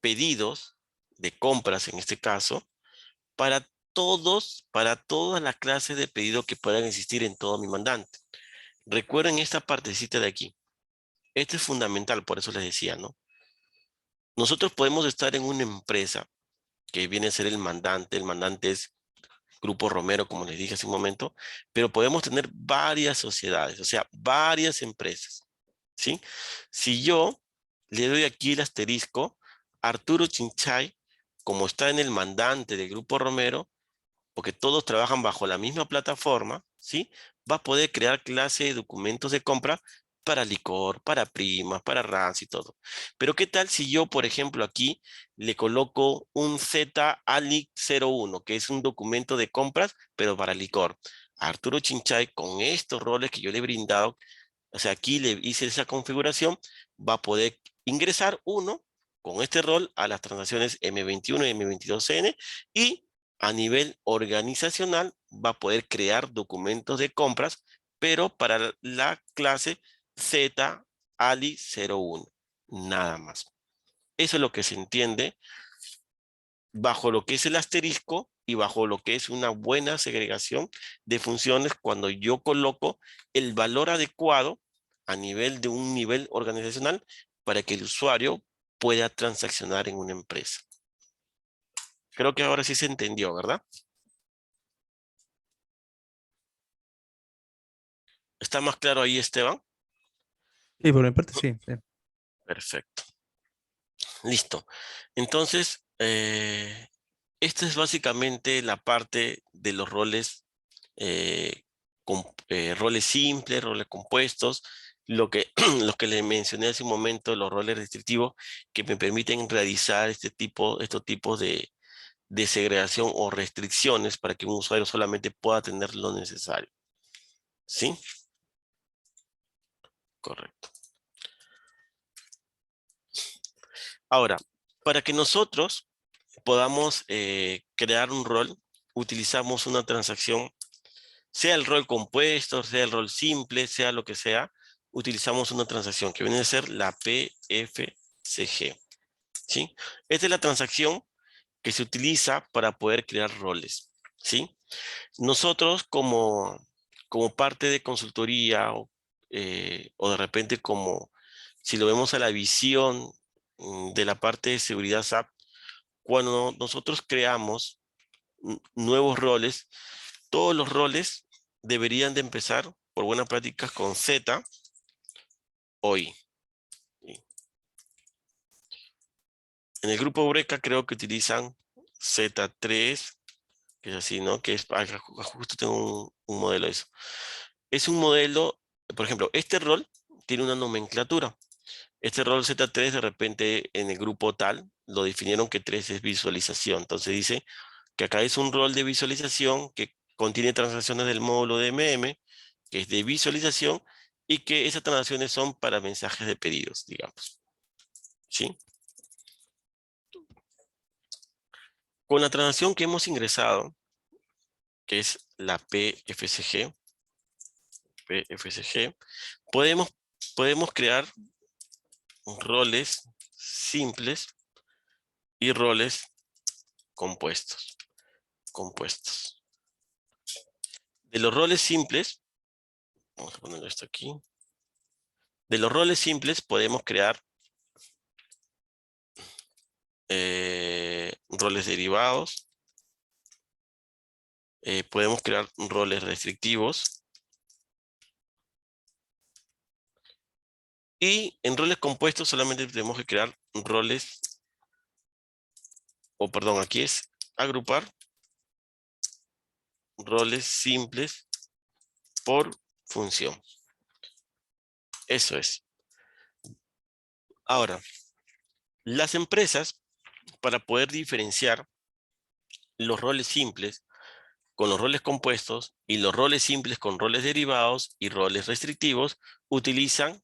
pedidos de compras en este caso, para todas las clases de pedido que puedan existir en todo mi mandante. Recuerden esta partecita de aquí. Esto es fundamental, por eso les decía, ¿no? Nosotros podemos estar en una empresa que viene a ser el mandante es Grupo Romero, como les dije hace un momento, pero podemos tener varias sociedades, o sea, varias empresas, ¿sí? Si yo le doy aquí el asterisco, Arturo Chinchay, como está en el mandante del Grupo Romero, porque todos trabajan bajo la misma plataforma, ¿sí? Va a poder crear clase de documentos de compra para licor, para primas, para RANS y todo. Pero ¿qué tal si yo, por ejemplo, aquí le coloco un Z-ALIC-01, que es un documento de compras, pero para licor? Arturo Chinchay, con estos roles que yo le he brindado, o sea, aquí le hice esa configuración, va a poder ingresar uno con este rol a las transacciones M21 y M22N y a nivel organizacional va a poder crear documentos de compras, pero para la clase Z-ALI-01, nada más. Eso es lo que se entiende bajo lo que es el asterisco y bajo lo que es una buena segregación de funciones cuando yo coloco el valor adecuado a nivel de un nivel organizacional para que el usuario pueda transaccionar en una empresa. Creo que ahora sí se entendió, ¿verdad? ¿Está más claro ahí, Esteban? Sí, por mi parte sí, sí. Perfecto. Listo. Entonces, esta es básicamente la parte de los roles, roles simples, roles compuestos, lo que le mencioné hace un momento, los roles restrictivos que me permiten realizar estos tipos de segregación o restricciones para que un usuario solamente pueda tener lo necesario. ¿Sí? Correcto. Ahora, para que nosotros podamos crear un rol, utilizamos una transacción, sea el rol compuesto, sea el rol simple, sea lo que sea, utilizamos una transacción que viene a ser la PFCG, ¿sí? Esta es la transacción que se utiliza para poder crear roles, ¿sí? Nosotros como parte de consultoría o de repente como si lo vemos a la visión de la parte de seguridad SAP, cuando nosotros creamos nuevos roles, todos los roles deberían de empezar por buenas prácticas con Z o I. En el grupo Breca creo que utilizan Z3, que es así, ¿no? Que es, justo tengo un modelo de eso. Es un modelo, por ejemplo, este rol tiene una nomenclatura. Este rol Z3 de repente en el grupo tal lo definieron que 3 es visualización. Entonces dice que acá es un rol de visualización que contiene transacciones del módulo de MM, que es de visualización, y que esas transacciones son para mensajes de pedidos, digamos. ¿Sí? Con la transacción que hemos ingresado, que es la PFCG, podemos crear roles simples y roles compuestos. De los roles simples, vamos a poner esto aquí. De los roles simples podemos crear roles derivados. Podemos crear roles restrictivos. Y en roles compuestos solamente tenemos que crear roles, o perdón, aquí es agrupar roles simples por función. Eso es. Ahora, las empresas, para poder diferenciar los roles simples con los roles compuestos y los roles simples con roles derivados y roles restrictivos, utilizan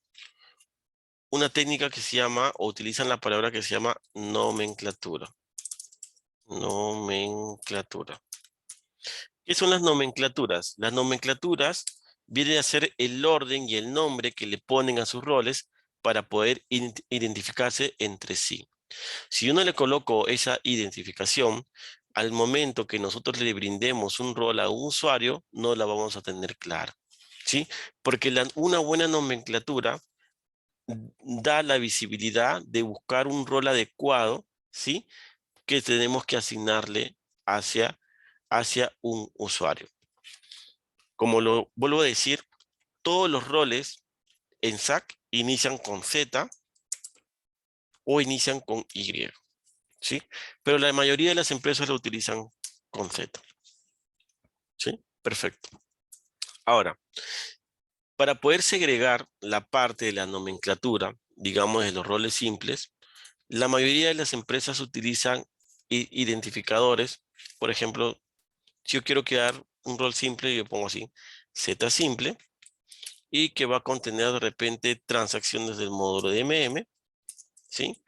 una técnica que se llama, o utilizan la palabra que se llama nomenclatura. Nomenclatura. ¿Qué son las nomenclaturas? Las nomenclaturas vienen a ser el orden y el nombre que le ponen a sus roles para poder identificarse entre sí. Si yo no le coloco esa identificación, al momento que nosotros le brindemos un rol a un usuario, no la vamos a tener clara, ¿sí? Porque una buena nomenclatura da la visibilidad de buscar un rol adecuado, ¿sí? Que tenemos que asignarle hacia un usuario. Como lo vuelvo a decir, todos los roles en SAC inician con Z o inician con Y, ¿sí? Pero la mayoría de las empresas lo utilizan con Z, ¿sí? Perfecto. Ahora, para poder segregar la parte de la nomenclatura, digamos de los roles simples, la mayoría de las empresas utilizan identificadores. Por ejemplo, si yo quiero crear un rol simple, yo pongo así, Z simple, y que va a contener de repente transacciones del módulo de MM, ¿sí?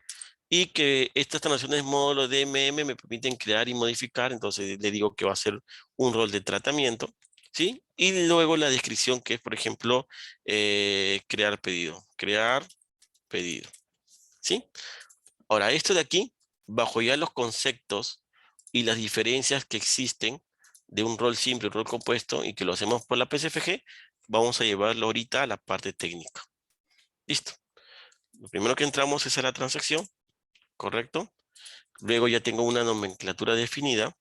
Y que estas transacciones módulo de MM me permiten crear y modificar, entonces le digo que va a ser un rol de tratamiento, ¿sí? Y luego la descripción que es, por ejemplo, crear pedido, ¿sí? Ahora, esto de aquí, bajo ya los conceptos y las diferencias que existen de un rol simple y un rol compuesto y que lo hacemos por la PSFG, vamos a llevarlo ahorita a la parte técnica. Listo. Lo primero que entramos es a la transacción, ¿correcto? Luego ya tengo una nomenclatura definida.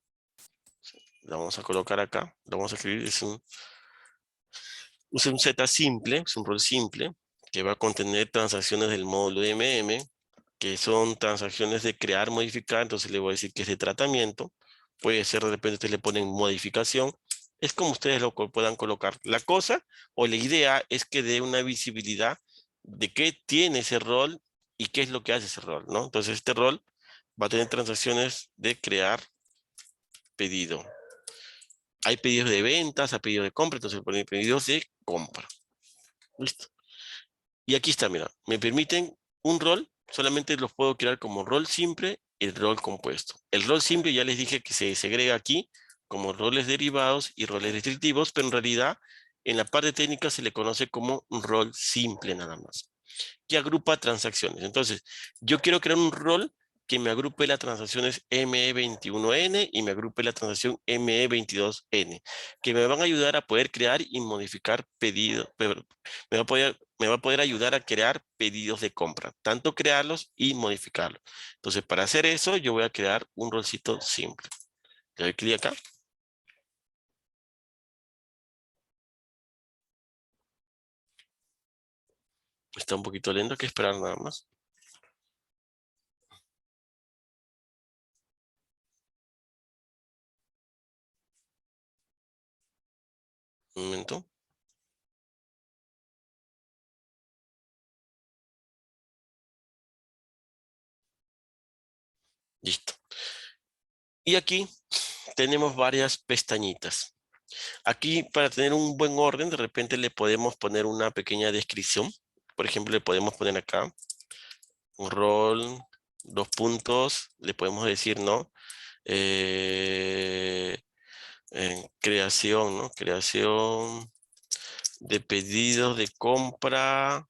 La vamos a colocar acá. La vamos a escribir. Es un Z simple, es un rol simple, que va a contener transacciones del módulo de MM, que son transacciones de crear, modificar. Entonces le voy a decir que es de tratamiento. Puede ser de repente ustedes le ponen modificación. Es como ustedes lo puedan colocar. La cosa o la idea es que dé una visibilidad de qué tiene ese rol y qué es lo que hace ese rol, ¿no? Entonces este rol va a tener transacciones de crear pedido. Hay pedidos de ventas, hay pedidos de compra, entonces ponen pedidos de compra. Listo. Y aquí está, mira, me permiten un rol, solamente los puedo crear como rol simple y el rol compuesto. El rol simple ya les dije que se segrega aquí como roles derivados y roles restrictivos, pero en realidad en la parte técnica se le conoce como un rol simple nada más, que agrupa transacciones. Entonces, yo quiero crear un rol que me agrupe las transacciones ME21N y me agrupe la transacción ME22N, que me van a ayudar a poder crear y modificar pedidos, me va a poder ayudar a crear pedidos de compra, tanto crearlos y modificarlos. Entonces, para hacer eso, yo voy a crear un rolcito simple. Le doy clic acá. Está un poquito lento, hay que esperar nada más. Un momento. Listo. Y aquí tenemos varias pestañitas. Aquí, para tener un buen orden, de repente le podemos poner una pequeña descripción. Por ejemplo, le podemos poner acá un rol, 2 puntos, le podemos decir, ¿no? En creación, ¿no? Creación de pedidos de compra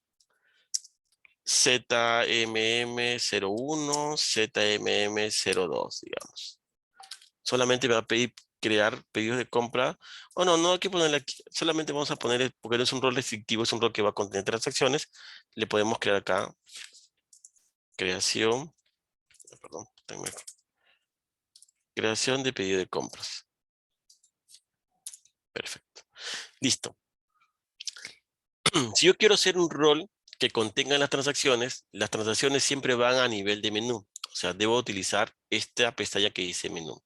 ZMM01, ZMM02, digamos. Solamente me va a pedir crear pedidos de compra. O no, no hay que ponerle aquí. Solamente vamos a poner, porque no es un rol restrictivo, es un rol que va a contener transacciones. Le podemos crear acá creación, perdón, creación de pedido de compras. Perfecto. Listo. Si yo quiero hacer un rol que contenga las transacciones siempre van a nivel de menú. O sea, debo utilizar esta pestaña que dice menú.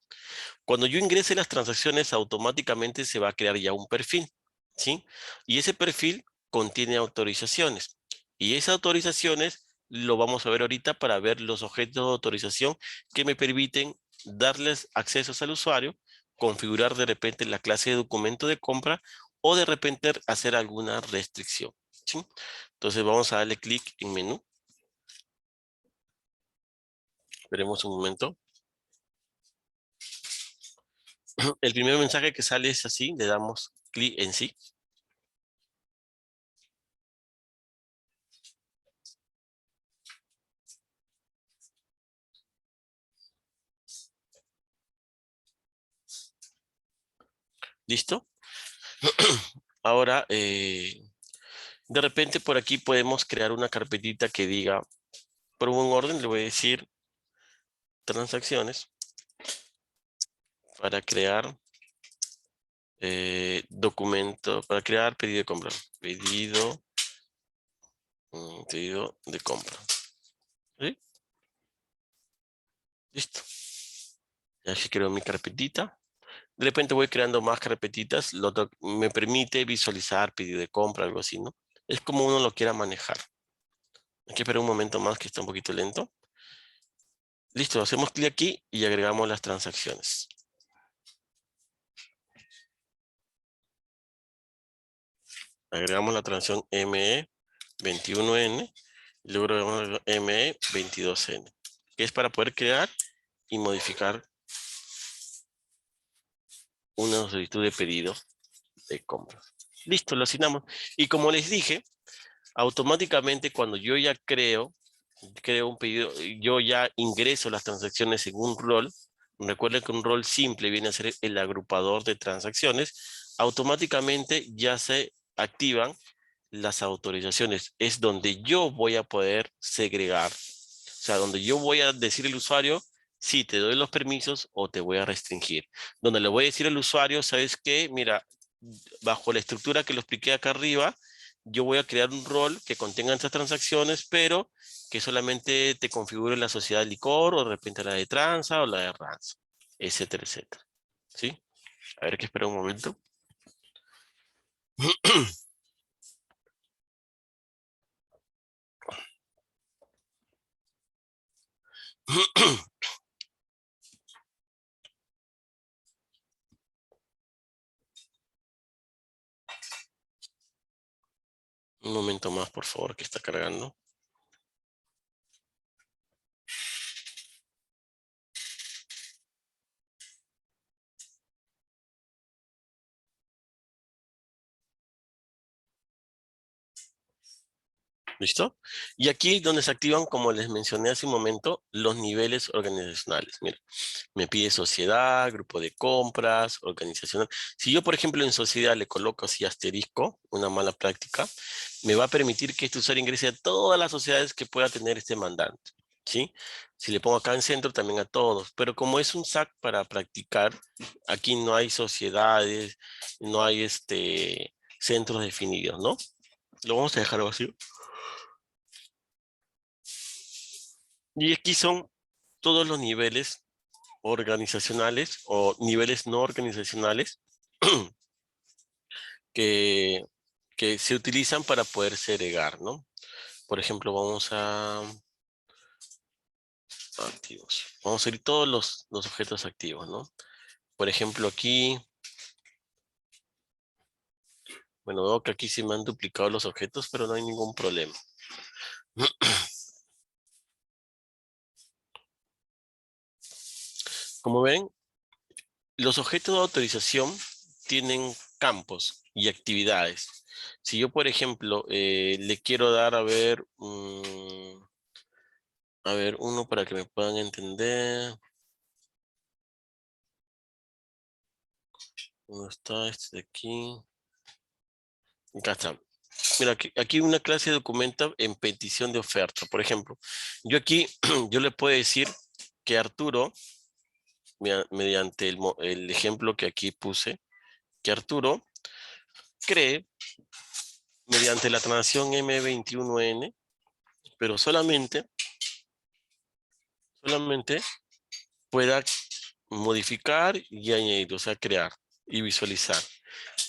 Cuando yo ingrese las transacciones, automáticamente se va a crear ya un perfil, ¿sí? Y ese perfil contiene autorizaciones. Y esas autorizaciones lo vamos a ver ahorita para ver los objetos de autorización que me permiten darles accesos al usuario, configurar de repente la clase de documento de compra o de repente hacer alguna restricción, ¿sí? Entonces vamos a darle clic en menú. Esperemos un momento. El primer mensaje que sale es así, le damos clic en sí. ¿Listo? Ahora, de repente por aquí podemos crear una carpetita que diga, por un orden le voy a decir transacciones para crear documento, para crear pedido de compra. Pedido de compra. ¿Sí? Listo. Ya aquí creo mi carpetita. De repente voy creando más carpetitas. Me permite visualizar pedido de compra, algo así, ¿no? Es como uno lo quiera manejar. Hay que esperar un momento más que está un poquito lento. Listo, hacemos clic aquí y agregamos las transacciones. Agregamos la transacción ME21N y luego agregamos ME22N, que es para poder crear y modificar una solicitud de pedido de compra. Listo, lo asignamos. Y como les dije, automáticamente cuando yo ya creo un pedido, yo ya ingreso las transacciones en un rol. Recuerden que un rol simple viene a ser el agrupador de transacciones. Automáticamente ya se activan las autorizaciones. Es donde yo voy a poder segregar. O sea, donde yo voy a decir al usuario, sí, te doy los permisos o te voy a restringir. Donde le voy a decir al usuario, ¿sabes qué? Mira, bajo la estructura que lo expliqué acá arriba, yo voy a crear un rol que contenga estas transacciones, pero que solamente te configure la sociedad de licor o de repente la de tranza o la de ranza, etcétera, etcétera. ¿Sí? A ver, que espera un momento. Un momento más, por favor, que está cargando. ¿Listo? Y aquí donde se activan, como les mencioné hace un momento, los niveles organizacionales. Mira, me pide sociedad, grupo de compras, organizacional. Si yo, por ejemplo, en sociedad le coloco así asterisco, una mala práctica, me va a permitir que este usuario ingrese a todas las sociedades que pueda tener este mandante. ¿Sí? Si le pongo acá en centro, también a todos. Pero como es un SAC para practicar, aquí no hay sociedades, no hay centros definidos, ¿no? Lo vamos a dejar vacío. Y aquí son todos los niveles organizacionales o niveles no organizacionales que, que se utilizan para poder segregar, ¿no? Por ejemplo, vamos a activos. Vamos a ir todos los objetos activos, ¿no? Por ejemplo, aquí, bueno, veo que aquí se me han duplicado los objetos, pero no hay ningún problema. Como ven, los objetos de autorización tienen campos y actividades. Si yo, por ejemplo, le quiero dar, a ver, uno para que me puedan entender. ¿Dónde está este de aquí? Acá está. Mira, aquí una clase de documento en petición de oferta. Por ejemplo, yo aquí, yo le puedo decir que Arturo, mediante el ejemplo que aquí puse, que Arturo cree mediante la transacción M21N, pero solamente pueda modificar y añadir, o sea, crear y visualizar.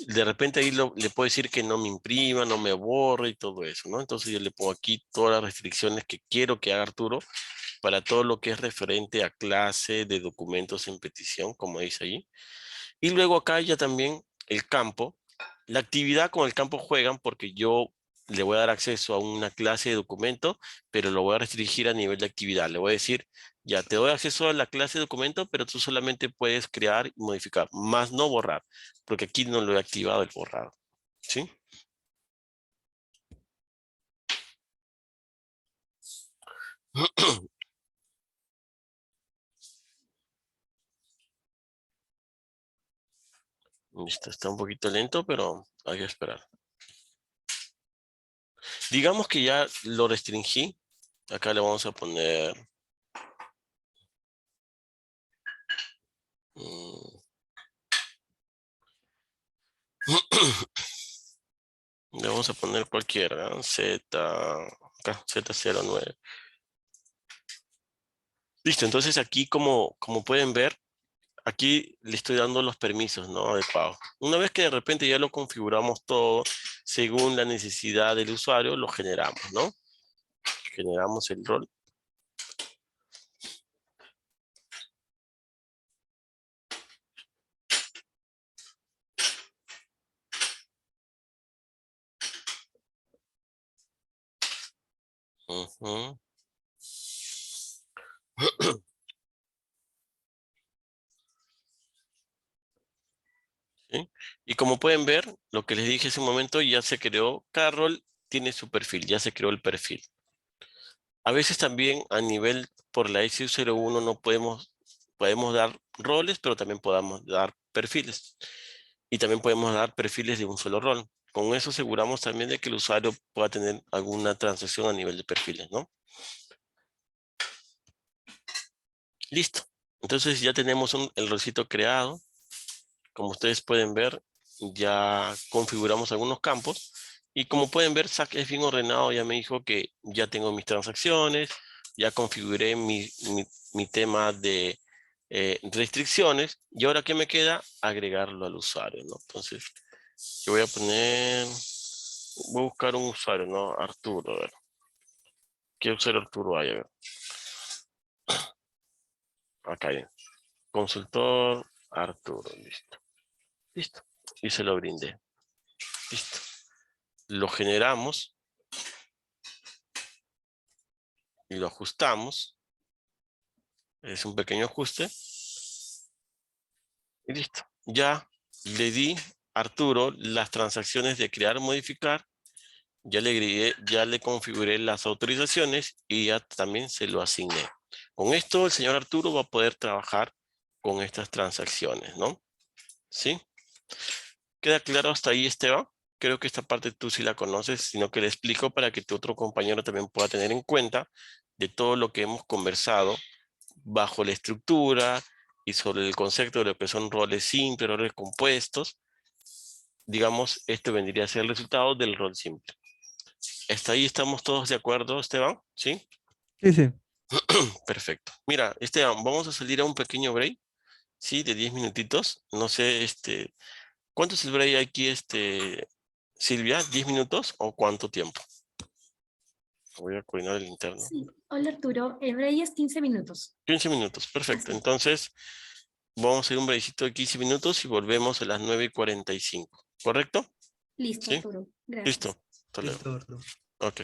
De repente ahí le puedo decir que no me imprima, no me borre y todo eso, ¿no? Entonces yo le pongo aquí todas las restricciones que quiero que haga Arturo para todo lo que es referente a clase de documentos en petición, como dice ahí. Y luego acá ya también el campo. La actividad con el campo juegan porque yo le voy a dar acceso a una clase de documento, pero lo voy a restringir a nivel de actividad. Le voy a decir, ya te doy acceso a la clase de documento, pero tú solamente puedes crear y modificar, más no borrar, porque aquí no lo he activado el borrado. ¿Sí? Listo, está un poquito lento, pero hay que esperar. Digamos que ya lo restringí. Acá le vamos a poner... Le vamos a poner cualquiera, ¿no? Acá, Z09. Listo, entonces aquí como pueden ver, aquí le estoy dando los permisos, ¿no? Adecuados. Una vez que de repente ya lo configuramos todo según la necesidad del usuario, lo generamos, ¿no? Generamos el rol. Ujú. ¿Sí? Y como pueden ver, lo que les dije hace un momento ya se creó, cada rol tiene su perfil, ya se creó el perfil. A veces también a nivel por la SU01 no podemos dar roles, pero también podemos dar perfiles. Y también podemos dar perfiles de un solo rol. Con eso aseguramos también de que el usuario pueda tener alguna transacción a nivel de perfiles, ¿no? Listo. Entonces ya tenemos el rolcito creado. Como ustedes pueden ver, ya configuramos algunos campos. Y como pueden ver, SAC es bien ordenado. Ya me dijo que ya tengo mis transacciones, ya configuré mi tema de restricciones. Y ahora, ¿qué me queda? Agregarlo al usuario, ¿no? Entonces, yo voy a buscar un usuario, ¿no? Arturo, a ver. ¿Qué usuario Arturo hay? A ver. Acá hay. Consultor Arturo, listo. Listo. Y se lo brindé. Listo. Lo generamos y lo ajustamos. Es un pequeño ajuste. Y listo. Ya le di a Arturo las transacciones de crear, modificar. Ya le agregué, ya le configuré las autorizaciones y ya también se lo asigné. Con esto el señor Arturo va a poder trabajar con estas transacciones, ¿no? ¿Sí? ¿Queda claro hasta ahí, Esteban? Creo que esta parte tú sí la conoces, sino que le explico para que tu otro compañero también pueda tener en cuenta de todo lo que hemos conversado bajo la estructura y sobre el concepto de lo que son roles simples, roles compuestos. Digamos, esto vendría a ser el resultado del rol simple. ¿Hasta ahí estamos todos de acuerdo, Esteban? ¿Sí? Sí, sí. Perfecto. Mira, Esteban, vamos a salir a un pequeño break, ¿sí? De 10 minutitos. No sé, ¿cuánto es el break aquí, Silvia? ¿10 minutos o cuánto tiempo? Voy a coordinar el interno. Sí, hola Arturo, el break es 15 minutos. 15 minutos, perfecto. Así. Entonces, vamos a hacer un breakcito de 15 minutos y volvemos a las 9:45. ¿Correcto? Listo, ¿Sí? Arturo. Gracias. Listo. Hasta luego. Listo, Arturo. Ok.